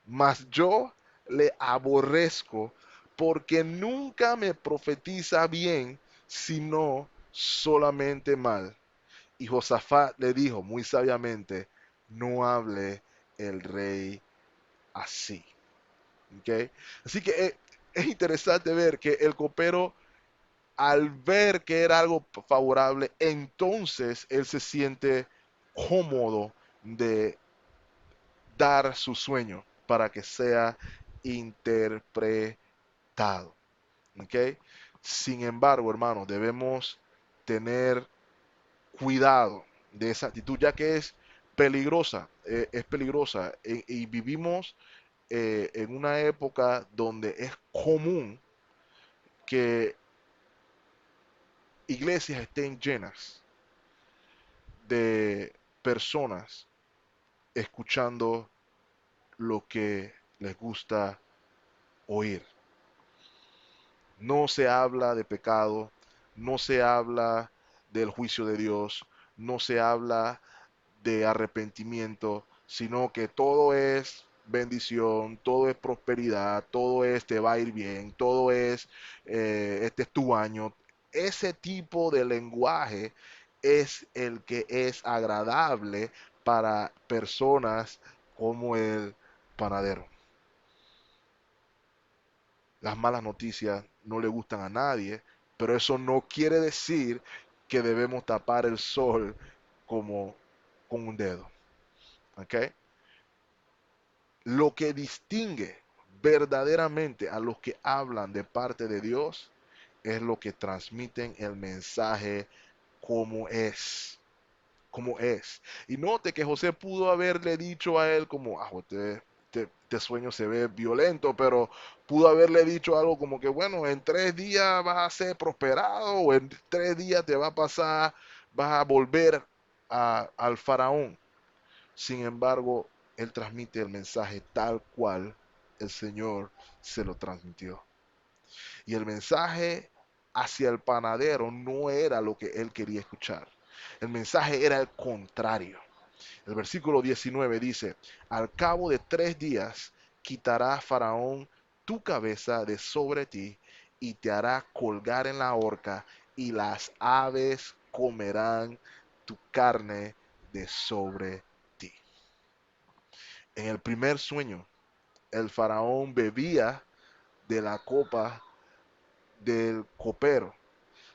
mas yo le aborrezco porque nunca me profetiza bien, sino solamente mal. Y Josafat le dijo muy sabiamente, no hable el rey así. ¿Okay? Así que es interesante ver que el copero, al ver que era algo favorable, entonces él se siente cómodo de dar su sueño para que sea interpretado. ¿Okay? Sin embargo, hermanos, debemos tener cuidado de esa actitud, ya que es peligrosa y vivimos en una época donde es común que iglesias estén llenas de personas escuchando lo que les gusta oír. No se habla de pecado, no se habla del juicio de Dios, no se habla de arrepentimiento, sino que todo es bendición, todo es prosperidad, todo es te va a ir bien, todo es este es tu año. Ese tipo de lenguaje es el que es agradable para personas como el panadero. Las malas noticias no le gustan a nadie, pero eso no quiere decir que debemos tapar el sol como con un dedo. ¿Ok? Lo que distingue verdaderamente a los que hablan de parte de Dios es lo que transmiten el mensaje como es, como es. Y note que José pudo haberle dicho a él como, este sueño se ve violento, pero pudo haberle dicho algo como que, bueno, en 3 días vas a ser prosperado, o en 3 días te va a pasar, vas a volver al faraón. Sin embargo, él transmite el mensaje tal cual el Señor se lo transmitió. Y el mensaje hacia el panadero no era lo que él quería escuchar. El mensaje era el contrario. El versículo 19 dice, al cabo de 3 días quitará Faraón tu cabeza de sobre ti y te hará colgar en la horca y las aves comerán tu carne de sobre ti. En el primer sueño, el faraón bebía de la copa del copero.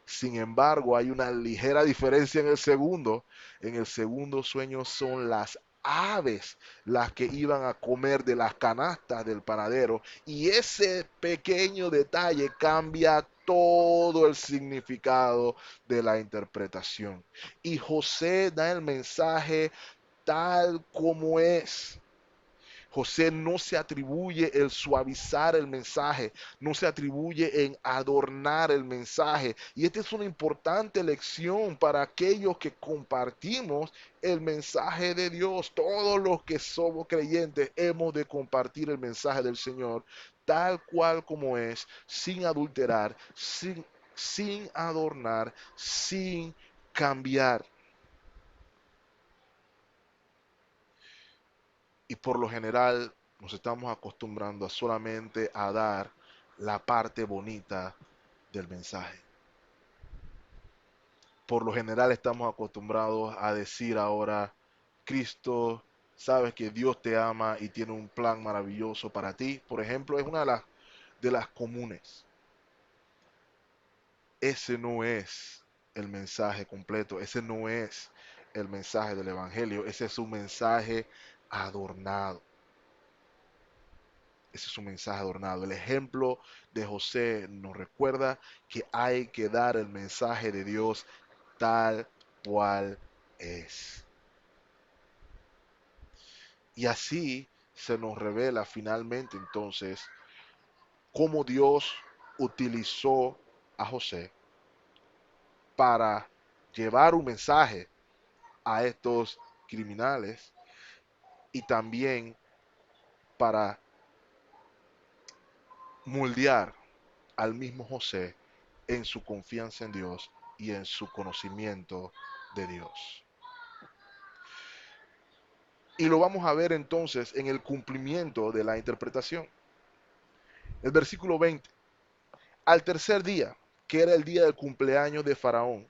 Sin embargo, hay una ligera diferencia en el segundo. En el segundo sueño son las aves las que iban a comer de las canastas del panadero. Y ese pequeño detalle cambia todo el significado de la interpretación. Y José da el mensaje tal como es. José no se atribuye el suavizar el mensaje, no se atribuye en adornar el mensaje. Y esta es una importante lección para aquellos que compartimos el mensaje de Dios. Todos los que somos creyentes hemos de compartir el mensaje del Señor tal cual como es, sin adulterar, sin adornar, sin cambiar. Y por lo general nos estamos acostumbrando a solamente a dar la parte bonita del mensaje. Por lo general estamos acostumbrados a decir ahora, Cristo, sabes que Dios te ama y tiene un plan maravilloso para ti. Por ejemplo, es una de las comunes. Ese no es el mensaje completo, ese no es el mensaje del Evangelio, ese es un mensaje adornado. Ese es un mensaje adornado. El ejemplo de José nos recuerda que hay que dar el mensaje de Dios tal cual es. Y así se nos revela finalmente entonces cómo Dios utilizó a José para llevar un mensaje a estos criminales y también para moldear al mismo José en su confianza en Dios y en su conocimiento de Dios. Y lo vamos a ver entonces en el cumplimiento de la interpretación. El versículo 20. Al tercer día, que era el día del cumpleaños de Faraón,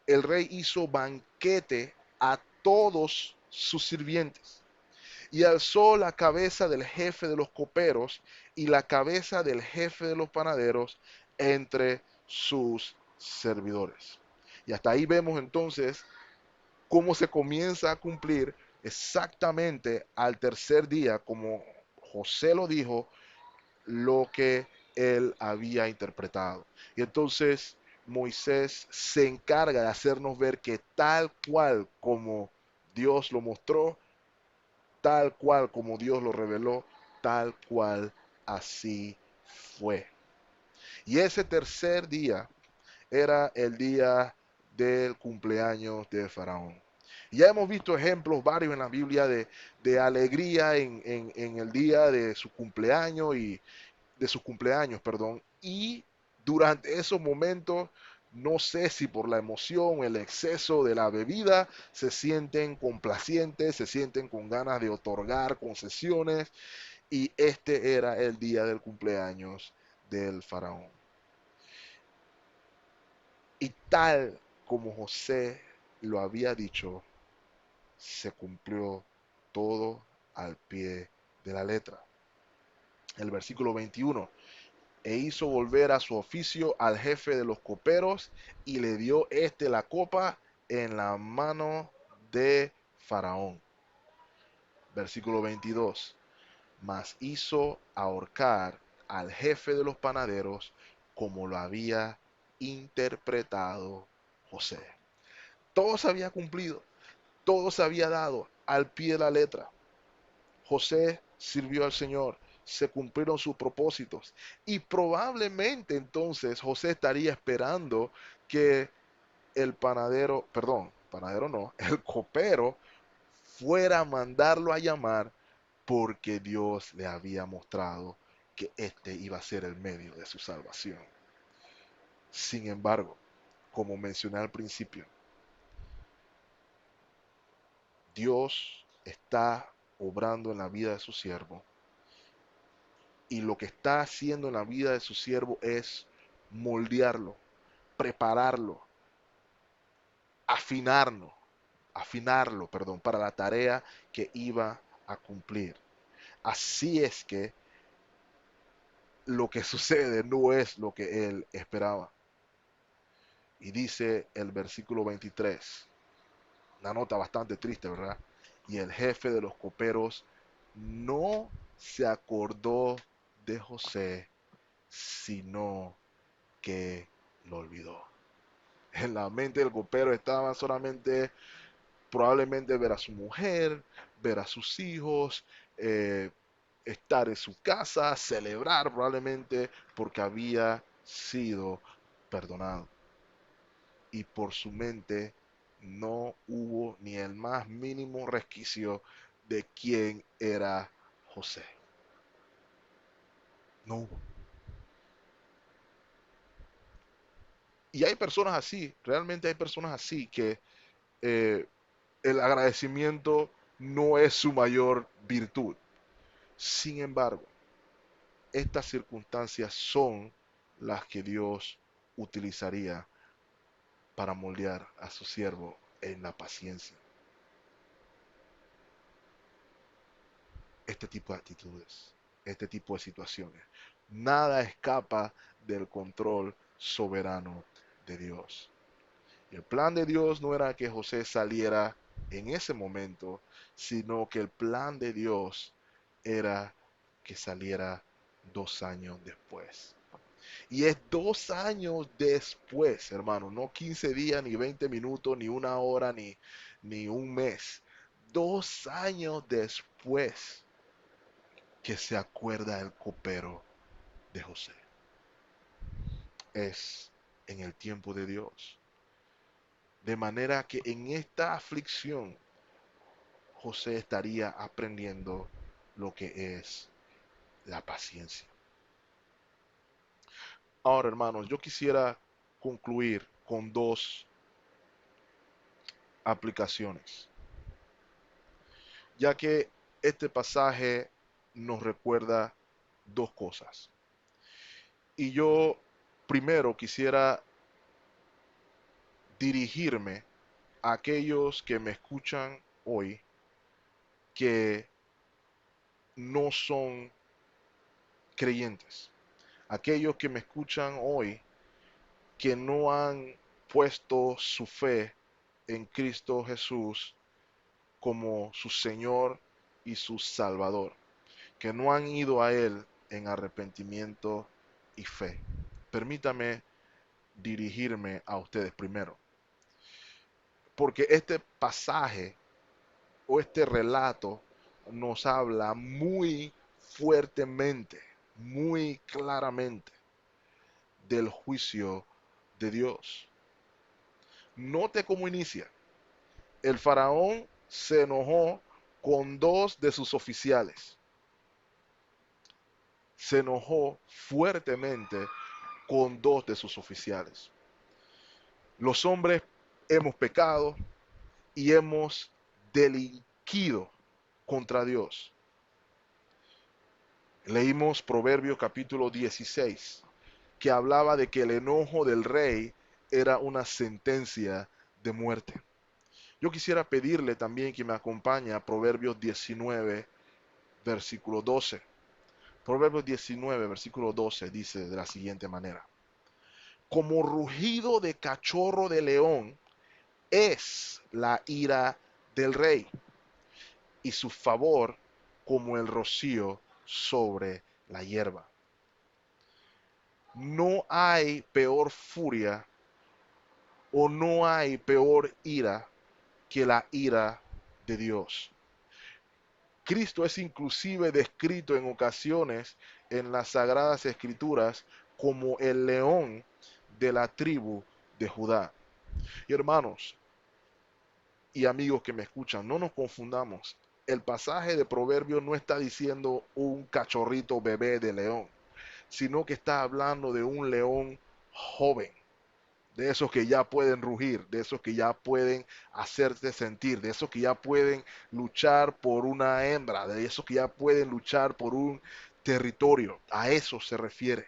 el rey hizo banquete a todos sus sirvientes y alzó la cabeza del jefe de los coperos y la cabeza del jefe de los panaderos entre sus servidores. Y hasta ahí vemos entonces cómo se comienza a cumplir exactamente al tercer día, como José lo dijo, lo que él había interpretado. Y entonces Moisés se encarga de hacernos ver que tal cual como Dios lo mostró, tal cual como Dios lo reveló, tal cual así fue. Y ese tercer día era el día del cumpleaños de Faraón. Y ya hemos visto ejemplos varios en la Biblia de alegría en el día de su cumpleaños y de sus cumpleaños, perdón. Y durante esos momentos, no sé si por la emoción, el exceso de la bebida, se sienten complacientes, se sienten con ganas de otorgar concesiones. Y este era el día del cumpleaños del faraón. Y tal como José lo había dicho, se cumplió todo al pie de la letra. El versículo 21. E hizo volver a su oficio al jefe de los coperos y le dio la copa en la mano de Faraón. Versículo 22. Mas hizo ahorcar al jefe de los panaderos como lo había interpretado José. Todo se había cumplido, todo se había dado al pie de la letra. José sirvió al Señor, se cumplieron sus propósitos y probablemente entonces José estaría esperando que el panadero, perdón, panadero no, el copero fuera a mandarlo a llamar porque Dios le había mostrado que este iba a ser el medio de su salvación. Sin embargo, como mencioné al principio, Dios está obrando en la vida de su siervo y lo que está haciendo en la vida de su siervo es moldearlo, prepararlo, afinarlo, afinarlo, para la tarea que iba a cumplir. Así es que lo que sucede no es lo que él esperaba. Y dice el versículo 23, una nota bastante triste, ¿verdad? Y el jefe de los coperos no se acordó de José, sino que lo olvidó. En la mente del copero estaba solamente probablemente ver a su mujer, ver a sus hijos, eh, estar en su casa, celebrar probablemente porque había sido perdonado. Y por su mente no hubo ni el más mínimo resquicio de quién era José. No hubo. Y hay personas así, realmente hay personas así que eh, el agradecimiento no es su mayor virtud. Sin embargo, estas circunstancias son las que Dios utilizaría para moldear a su siervo en la paciencia. Este tipo de actitudes, este tipo de situaciones. Nada escapa del control soberano de Dios. Y el plan de Dios no era que José saliera en ese momento, sino que el plan de Dios era que saliera 2 años después. Y es 2 años después, hermano, no 15 días, ni 20 minutos, ni una hora, ni un mes. 2 años después que se acuerda el copero de José. Es en el tiempo de Dios. De manera que en esta aflicción José estaría aprendiendo lo que es la paciencia. Ahora, hermanos, yo quisiera concluir con dos aplicaciones, ya que este pasaje nos recuerda dos cosas. Y yo primero quisiera dirigirme a aquellos que me escuchan hoy que no son creyentes, aquellos que me escuchan hoy que no han puesto su fe en Cristo Jesús como su Señor y su Salvador, que no han ido a Él en arrepentimiento y fe. Permítame dirigirme a ustedes primero, porque este pasaje o este relato nos habla muy fuertemente, muy claramente del juicio de Dios. Note cómo inicia. El faraón se enojó con dos de sus oficiales. Se enojó fuertemente con dos de sus oficiales. Los hombres hemos pecado y hemos delinquido contra Dios. Leímos Proverbios capítulo 16, que hablaba de que el enojo del rey era una sentencia de muerte. Yo quisiera pedirle también que me acompañe a Proverbios 19, versículo 12. Proverbios 19, versículo 12 dice de la siguiente manera: como rugido de cachorro de león es la ira del rey, y su favor como el rocío sobre la hierba. No hay peor furia o no hay peor ira que la ira de Dios. Cristo es inclusive descrito en ocasiones en las Sagradas Escrituras como el león de la tribu de Judá. Y hermanos y amigos que me escuchan, no nos confundamos. El pasaje de Proverbios no está diciendo un cachorrito bebé de león, sino que está hablando de un león joven, de esos que ya pueden rugir, de esos que ya pueden hacerte sentir, de esos que ya pueden luchar por una hembra, de esos que ya pueden luchar por un territorio. A eso se refiere.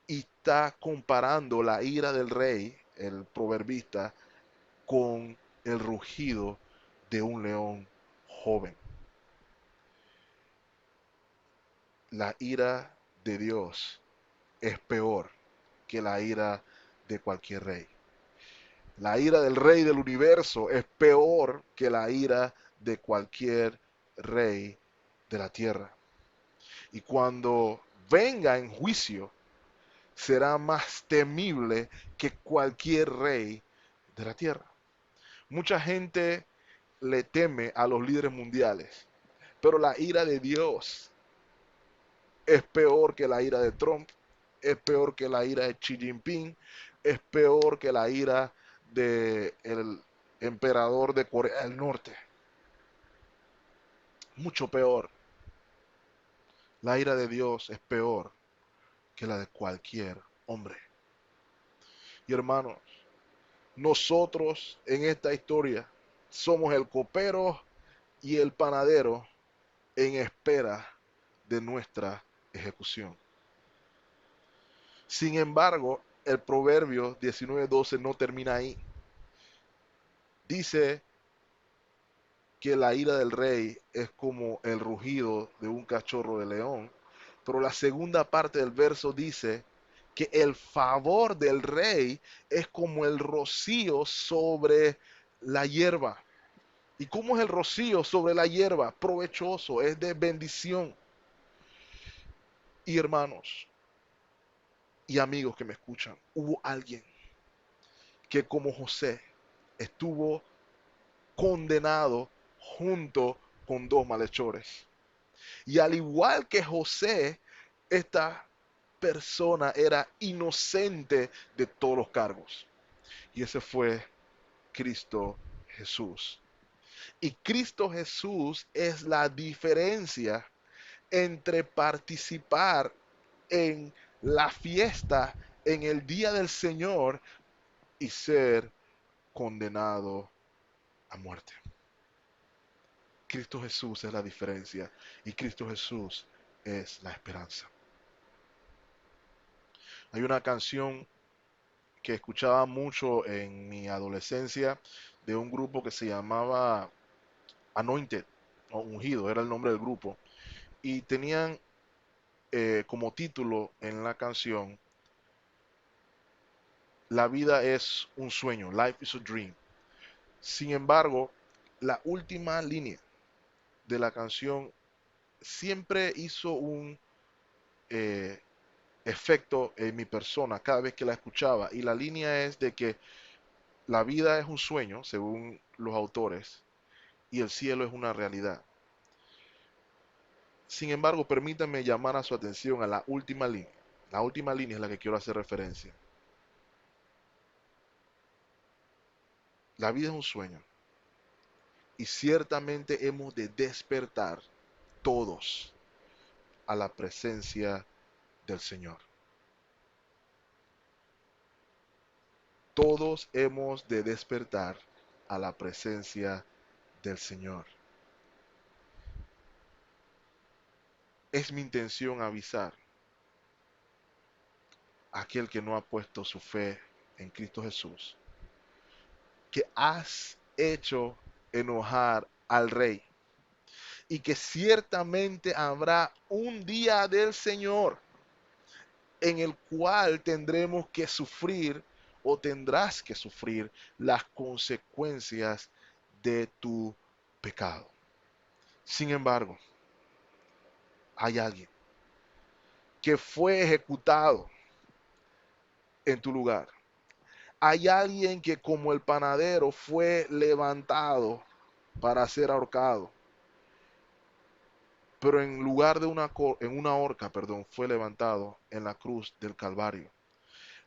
Y está comparando la ira del rey, el proverbista, con el rugido de un león joven. La ira de Dios es peor que la ira de cualquier rey. La ira del rey del universo es peor que la ira de cualquier rey de la tierra. Y cuando venga en juicio, será más temible que cualquier rey de la tierra. Mucha gente le teme a los líderes mundiales, pero la ira de Dios es peor que la ira de Trump, es peor que la ira de Xi Jinping, es peor que la ira del emperador de Corea del Norte. Mucho peor. La ira de Dios es peor que la de cualquier hombre. Y hermanos, nosotros en esta historia somos el copero y el panadero en espera de nuestra ejecución. Sin embargo, el Proverbio 19:12 no termina ahí. Dice que la ira del rey es como el rugido de un cachorro de león, pero la segunda parte del verso dice que el favor del rey es como el rocío sobre la hierba. ¿Y cómo es el rocío sobre la hierba? Provechoso, es de bendición. Y hermanos y amigos que me escuchan, hubo alguien que como José estuvo condenado junto con dos malhechores. Y al igual que José, esta persona era inocente de todos los cargos. Y ese fue Cristo Jesús. Y Cristo Jesús es la diferencia entre participar en la fiesta en el día del Señor y ser condenado a muerte. Cristo Jesús es la diferencia y Cristo Jesús es la esperanza. Hay una canción que escuchaba mucho en mi adolescencia de un grupo que se llamaba Anointed, o Ungido, era el nombre del grupo, y tenían como título en la canción, La vida es un sueño, Life is a Dream. Sin embargo, la última línea de la canción siempre hizo un eh, efecto en mi persona cada vez que la escuchaba. Y la línea es de que la vida es un sueño, según los autores, y el cielo es una realidad. Sin embargo, permítanme llamar a su atención a la última línea. La última línea es la que quiero hacer referencia. La vida es un sueño y ciertamente hemos de despertar todos a la presencia del Señor. Todos hemos de despertar a la presencia del Señor. Es mi intención avisar a aquel que no ha puesto su fe en Cristo Jesús que has hecho enojar al Rey y que ciertamente habrá un día del Señor en el cual tendremos que sufrir o tendrás que sufrir las consecuencias de tu pecado. Sin embargo, hay alguien que fue ejecutado en tu lugar. Hay alguien que como el panadero fue levantado para ser ahorcado, pero en lugar de en una horca, perdón, fue levantado en la cruz del Calvario.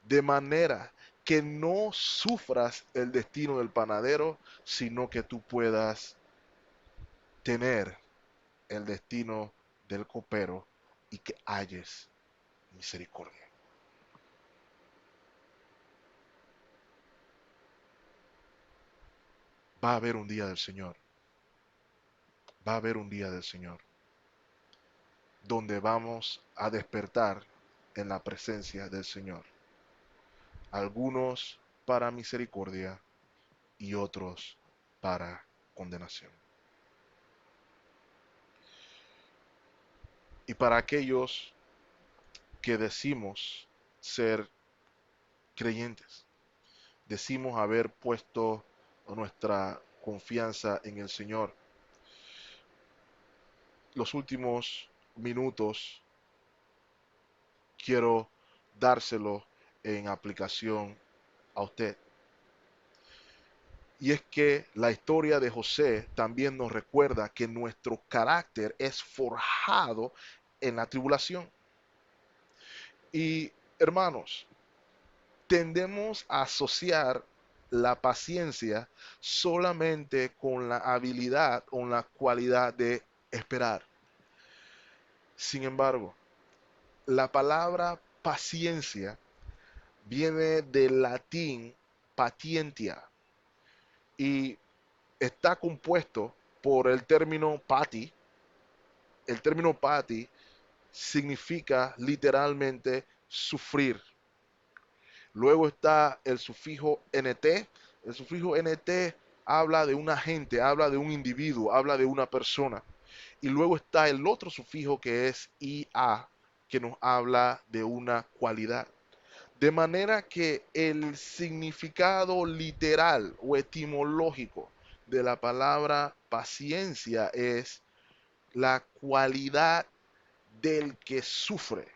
De manera que no sufras el destino del panadero, sino que tú puedas tener el destino del copero y que halles misericordia. Va a haber un día del Señor, va a haber un día del Señor, donde vamos a despertar en la presencia del Señor. Algunos para misericordia y otros para condenación. Y para aquellos que decimos ser creyentes, decimos haber puesto nuestra confianza en el Señor, los últimos minutos quiero dárselo en aplicación a usted. Y es que la historia de José también nos recuerda que nuestro carácter es forjado en la tribulación. Y hermanos, tendemos a asociar la paciencia solamente con la habilidad o la cualidad de esperar. Sin embargo, la palabra paciencia viene del latín patientia y está compuesto por el término pati. El término pati significa literalmente sufrir. Luego está el sufijo nt. El sufijo nt habla de un agente, habla de un individuo, habla de una persona. Y luego está el otro sufijo que es ia, que nos habla de una cualidad. De manera que el significado literal o etimológico de la palabra paciencia es la cualidad del que sufre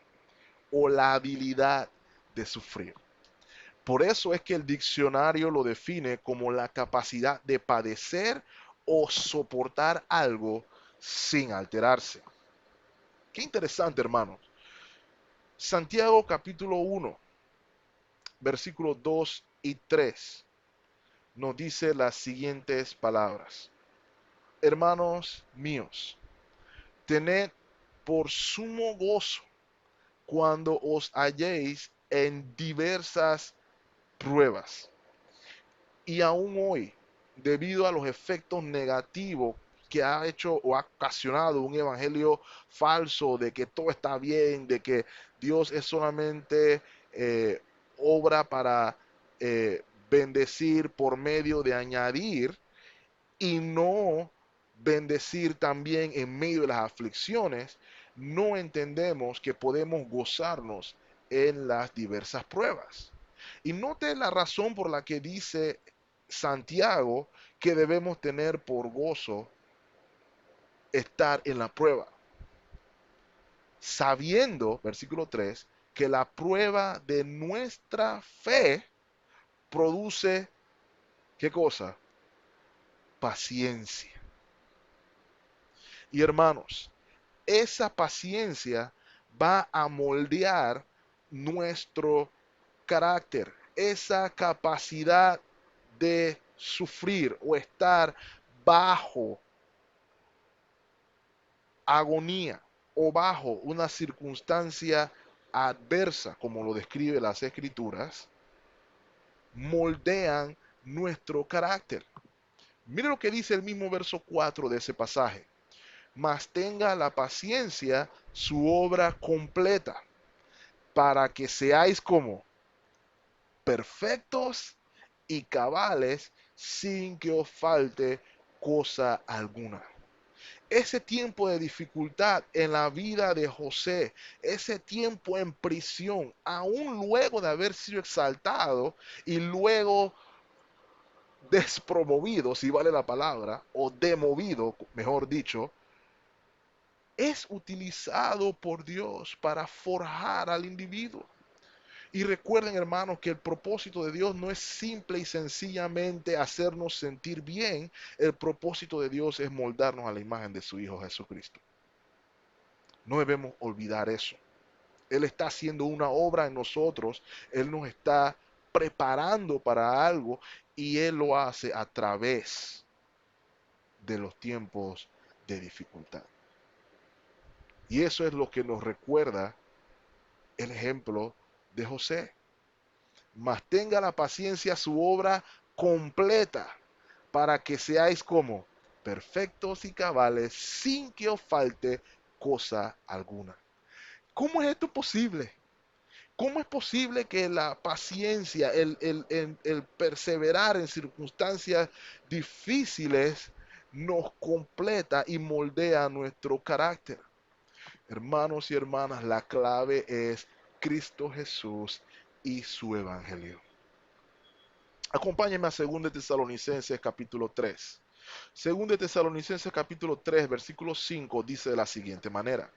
o la habilidad de sufrir. Por eso es que el diccionario lo define como la capacidad de padecer o soportar algo sin alterarse. Qué interesante, hermanos. Santiago capítulo 1, versículos 2 y 3 nos dice las siguientes palabras. Hermanos míos, tened por sumo gozo cuando os halléis en diversas pruebas. Y aún hoy, debido a los efectos negativos que ha hecho o ha ocasionado un evangelio falso de que todo está bien, de que Dios es solamente obra para bendecir por medio de añadir y no bendecir también en medio de las aflicciones, no entendemos que podemos gozarnos en las diversas pruebas. Y note la razón por la que dice Santiago que debemos tener por gozo estar en la prueba, sabiendo, versículo 3, que la prueba de nuestra fe produce, ¿qué cosa? Paciencia. Y hermanos, esa paciencia va a moldear nuestro carácter, esa capacidad de sufrir o estar bajo agonía o bajo una circunstancia adversa, como lo describe las escrituras, moldean nuestro carácter. Mire lo que dice el mismo verso 4 de ese pasaje. Mas tenga la paciencia su obra completa, para que seáis como perfectos y cabales sin que os falte cosa alguna. Ese tiempo de dificultad en la vida de José, ese tiempo en prisión, aún luego de haber sido exaltado y luego despromovido, si vale la palabra, o demovido, mejor dicho, es utilizado por Dios para forjar al individuo. Y recuerden, hermanos, que el propósito de Dios no es simple y sencillamente hacernos sentir bien. El propósito de Dios es moldarnos a la imagen de su Hijo Jesucristo. No debemos olvidar eso. Él está haciendo una obra en nosotros. Él nos está preparando para algo y Él lo hace a través de los tiempos de dificultad. Y eso es lo que nos recuerda el ejemplo de José. Mas tenga la paciencia su obra completa, para que seáis como perfectos y cabales, sin que os falte cosa alguna. ¿Cómo es esto posible? ¿Cómo es posible que la paciencia, el perseverar en circunstancias difíciles nos completa y moldea nuestro carácter? Hermanos y hermanas, la clave es Cristo Jesús y su evangelio. Acompáñenme a 2 Tesalonicenses capítulo 3. 2 Tesalonicenses capítulo 3, versículo 5 dice de la siguiente manera: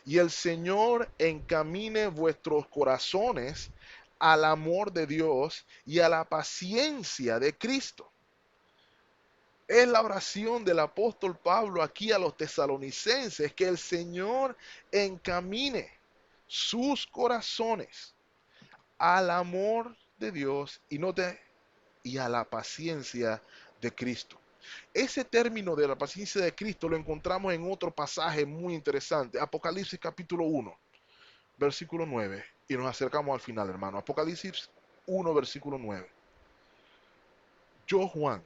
y el Señor encamine vuestros corazones al amor de Dios y a la paciencia de Cristo. Es la oración del apóstol Pablo aquí a los tesalonicenses, que el Señor encamine sus corazones al amor de Dios y a la paciencia de Cristo. Ese término de la paciencia de Cristo lo encontramos en otro pasaje muy interesante, Apocalipsis capítulo 1, versículo 9. Y nos acercamos al final, hermano. Apocalipsis 1, versículo 9. Yo, Juan,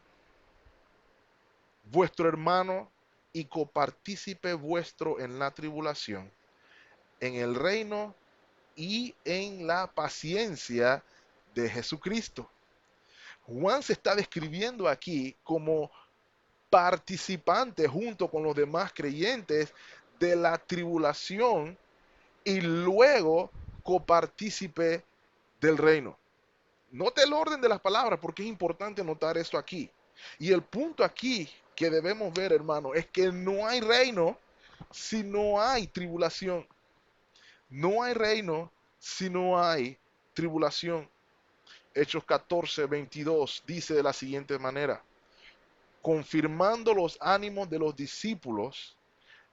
vuestro hermano y copartícipe vuestro en la tribulación, en el reino y en la paciencia de Jesucristo. Juan se está describiendo aquí como participante junto con los demás creyentes de la tribulación y luego copartícipe del reino. Note el orden de las palabras porque es importante notar esto aquí. Y el punto aquí que debemos ver, hermano, es que no hay reino si no hay tribulación. No hay reino si no hay tribulación. Hechos 14:22 dice de la siguiente manera: confirmando los ánimos de los discípulos,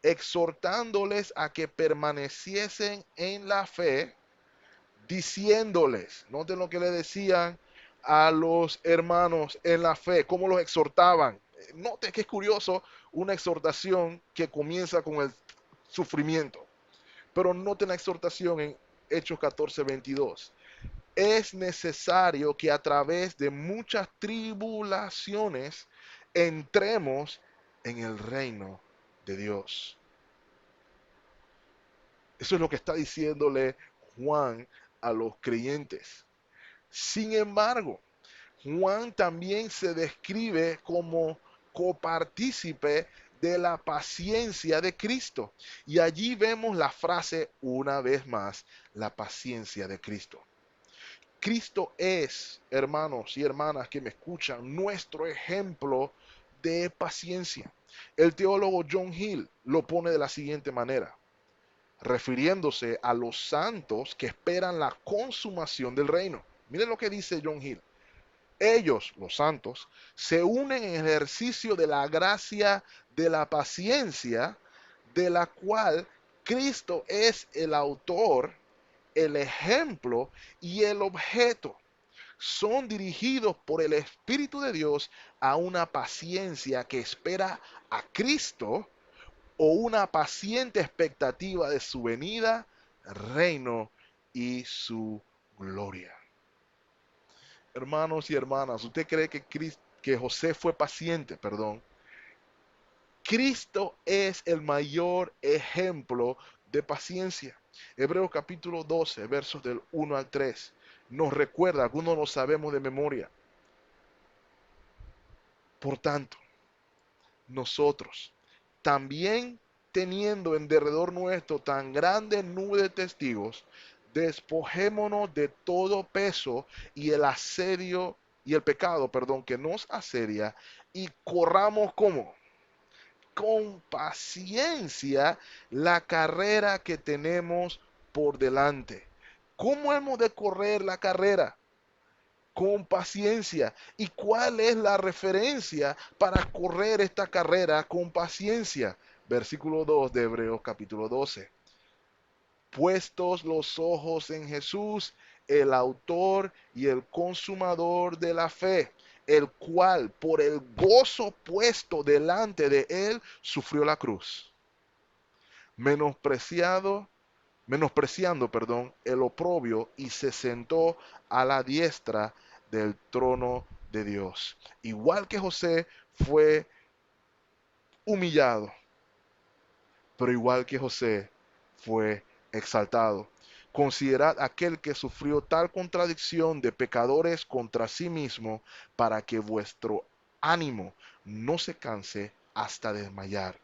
exhortándoles a que permaneciesen en la fe, diciéndoles, noten lo que le decían a los hermanos en la fe, cómo los exhortaban. Noten que es curioso una exhortación que comienza con el sufrimiento, pero noten la exhortación en Hechos 14:22. Es necesario que a través de muchas tribulaciones entremos en el reino de Dios. Eso es lo que está diciéndole Juan a los creyentes. Sin embargo, Juan también se describe como copartícipe de la paciencia de Cristo. Y allí vemos la frase una vez más: la paciencia de Cristo. Cristo es, hermanos y hermanas que me escuchan, nuestro ejemplo de paciencia. El teólogo John Hill lo pone de la siguiente manera, refiriéndose a los santos que esperan la consumación del reino. Miren lo que dice John Hill. Ellos, los santos, se unen en el ejercicio de la gracia de la paciencia, de la cual Cristo es el autor, el ejemplo y el objeto. Son dirigidos por el Espíritu de Dios a una paciencia que espera a Cristo, o una paciente expectativa de su venida, reino y su gloria. Hermanos y hermanas, ¿usted cree que José fue paciente? Perdón. Cristo es el mayor ejemplo de paciencia. Hebreos capítulo 12, versos del 1 al 3, nos recuerda, algunos lo sabemos de memoria. Por tanto, nosotros, también teniendo en derredor nuestro tan grande nube de testigos, despojémonos de todo peso y el pecado, que nos asedia, y corramos como con paciencia la carrera que tenemos por delante. ¿Cómo hemos de correr la carrera? Con paciencia. ¿Y cuál es la referencia para correr esta carrera con paciencia? Versículo 2 de Hebreos capítulo 12. Puestos los ojos en Jesús, el autor y el consumador de la fe, el cual por el gozo puesto delante de él sufrió la cruz, menospreciado, menospreciando, el oprobio, y se sentó a la diestra del trono de Dios. Igual que José fue humillado, pero igual que José fue exaltado. Considerad aquel que sufrió tal contradicción de pecadores contra sí mismo, para que vuestro ánimo no se canse hasta desmayar.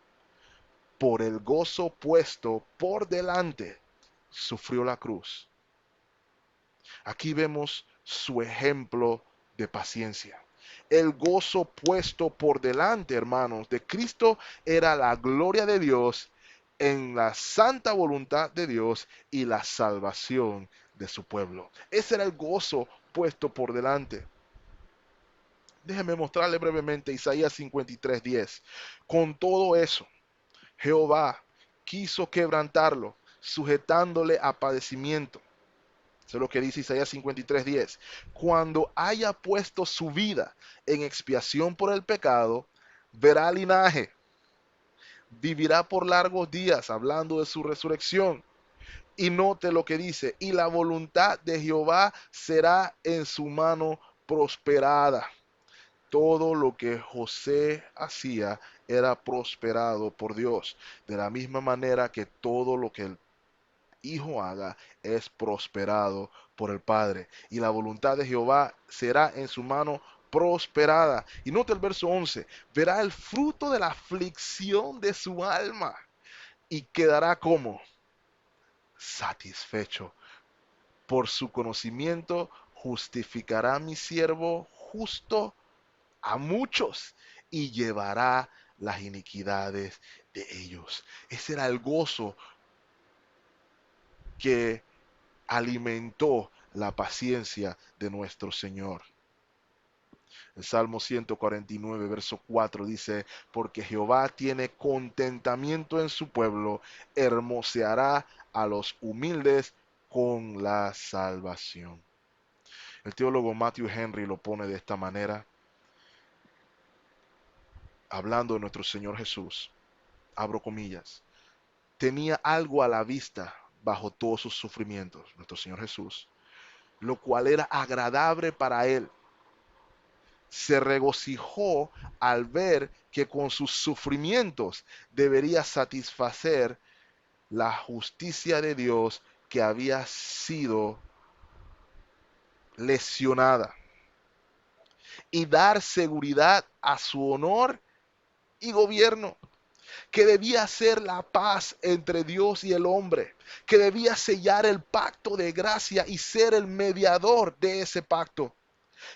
Por el gozo puesto por delante, sufrió la cruz. Aquí vemos su ejemplo de paciencia. El gozo puesto por delante, hermanos, de Cristo era la gloria de Dios en la santa voluntad de Dios y la salvación de su pueblo. Ese era el gozo puesto por delante. Déjenme mostrarle brevemente Isaías 53:10. Con todo eso, Jehová quiso quebrantarlo, sujetándole a padecimiento. Eso es lo que dice Isaías 53:10. Cuando haya puesto su vida en expiación por el pecado, verá linaje, vivirá por largos días, hablando de su resurrección. Y note lo que dice, y la voluntad de Jehová será en su mano prosperada. Todo lo que José hacía era prosperado por Dios, de la misma manera que todo lo que el hijo haga es prosperado por el Padre. Y la voluntad de Jehová será en su mano prosperada. Y nota el verso 11, verá el fruto de la aflicción de su alma y quedará como satisfecho. Por su conocimiento justificará mi siervo justo a muchos y llevará las iniquidades de ellos. Ese era el gozo que alimentó la paciencia de nuestro Señor. El Salmo 149, verso 4 dice, porque Jehová tiene contentamiento en su pueblo, hermoseará a los humildes con la salvación. El teólogo Matthew Henry lo pone de esta manera, hablando de nuestro Señor Jesús, abro comillas, tenía algo a la vista bajo todos sus sufrimientos, nuestro Señor Jesús, lo cual era agradable para él. Se regocijó al ver que con sus sufrimientos debería satisfacer la justicia de Dios que había sido lesionada y dar seguridad a su honor y gobierno, que debía ser la paz entre Dios y el hombre, que debía sellar el pacto de gracia y ser el mediador de ese pacto,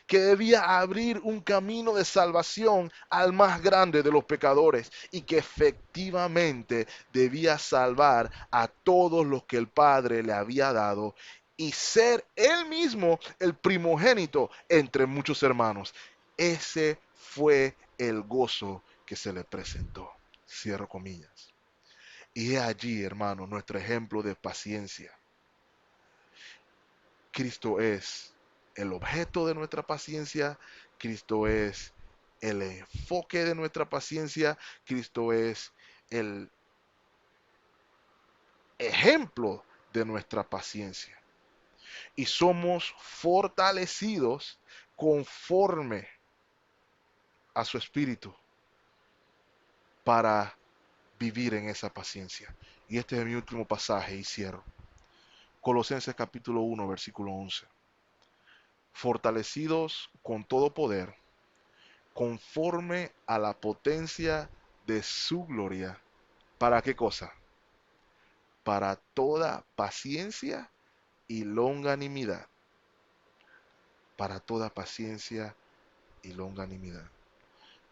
que debía abrir un camino de salvación al más grande de los pecadores y que efectivamente debía salvar a todos los que el Padre le había dado y ser él mismo el primogénito entre muchos hermanos. Ese fue el gozo que se le presentó. Cierro comillas. Y he allí, hermano, nuestro ejemplo de paciencia. Cristo es el objeto de nuestra paciencia, Cristo es el enfoque de nuestra paciencia, Cristo es el ejemplo de nuestra paciencia. Y somos fortalecidos conforme a su espíritu para vivir en esa paciencia. Y este es mi último pasaje y cierro. Colosenses capítulo 1, versículo 11. Fortalecidos con todo poder conforme a la potencia de su gloria. ¿Para qué cosa? Para toda paciencia y longanimidad. Para toda paciencia y longanimidad.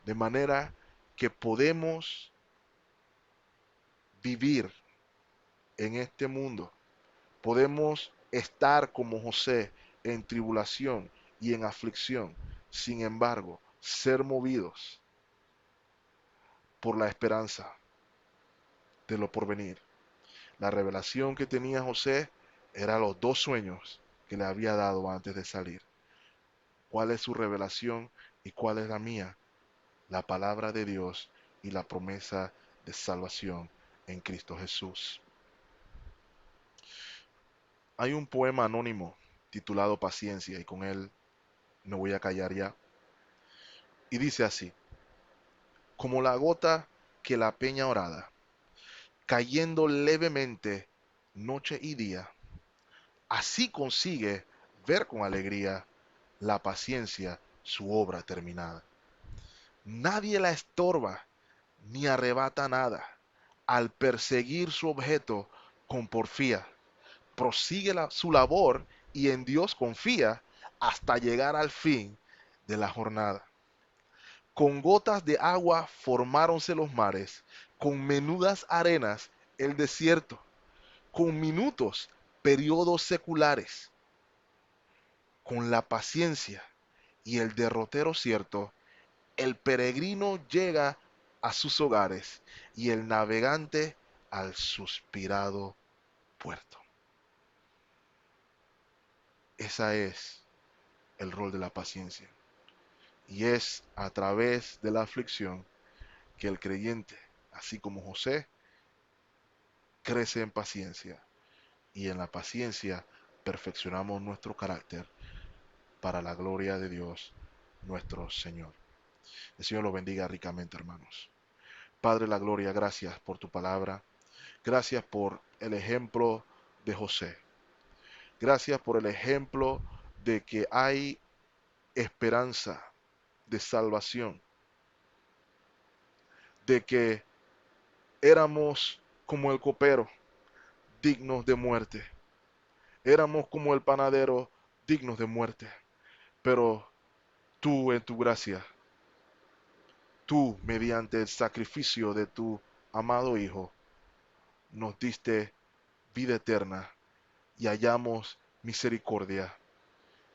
De manera que podemos vivir en este mundo. Podemos estar como José en tribulación y en aflicción. Sin embargo, ser movidos por la esperanza de lo porvenir. La revelación que tenía José era los dos sueños que le había dado antes de salir. ¿Cuál es su revelación y cuál es la mía? La palabra de Dios y la promesa de salvación en Cristo Jesús. Hay un poema anónimo titulado Paciencia y con él me voy a callar ya. Y dice así: como la gota que la peña orada, cayendo levemente noche y día, así consigue ver con alegría la paciencia su obra terminada. Nadie la estorba ni arrebata nada. Al perseguir su objeto con porfía, prosigue su labor y en Dios confía hasta llegar al fin de la jornada. Con gotas de agua formáronse los mares, con menudas arenas el desierto, con minutos, periodos seculares, con la paciencia y el derrotero cierto, el peregrino llega a sus hogares y el navegante al suspirado puerto. Esa es el rol de la paciencia. Y es a través de la aflicción que el creyente, así como José, crece en paciencia. Y en la paciencia perfeccionamos nuestro carácter para la gloria de Dios, nuestro Señor. El Señor lo bendiga ricamente, hermanos. Padre de la gloria, gracias por tu palabra. Gracias por el ejemplo de José. Gracias por el ejemplo de que hay esperanza de salvación. De que éramos como el copero, dignos de muerte. Éramos como el panadero, dignos de muerte. Pero tú en tu gracia, tú mediante el sacrificio de tu amado Hijo, nos diste vida eterna y hallamos misericordia.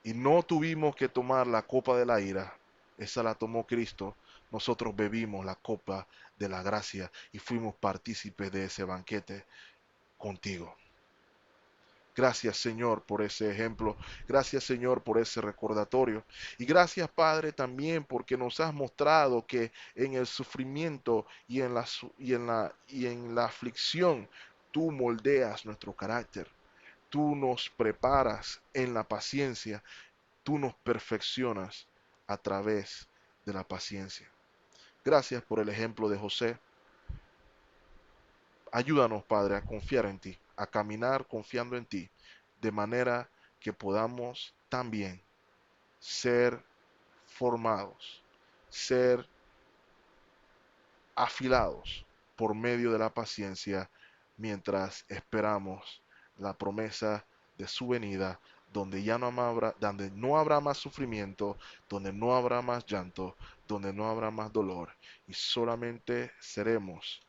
Y no tuvimos que tomar la copa de la ira, esa la tomó Cristo. Nosotros bebimos la copa de la gracia y fuimos partícipes de ese banquete contigo. Gracias, Señor, por ese ejemplo. Gracias, Señor, por ese recordatorio. Y gracias, Padre, también porque nos has mostrado que en el sufrimiento y en la aflicción tú moldeas nuestro carácter. Tú nos preparas en la paciencia. Tú nos perfeccionas a través de la paciencia. Gracias por el ejemplo de José. Ayúdanos, Padre, a confiar en ti, a caminar confiando en ti, de manera que podamos también ser formados, ser afilados por medio de la paciencia mientras esperamos la promesa de su venida, donde no habrá más sufrimiento, donde no habrá más llanto, donde no habrá más dolor, y solamente seremos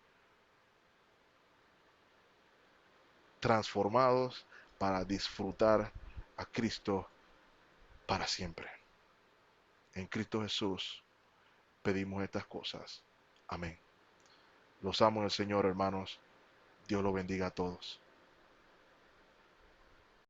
transformados para disfrutar a Cristo para siempre. En Cristo Jesús pedimos estas cosas. Amén. Los amo en el Señor, hermanos. Dios los bendiga a todos.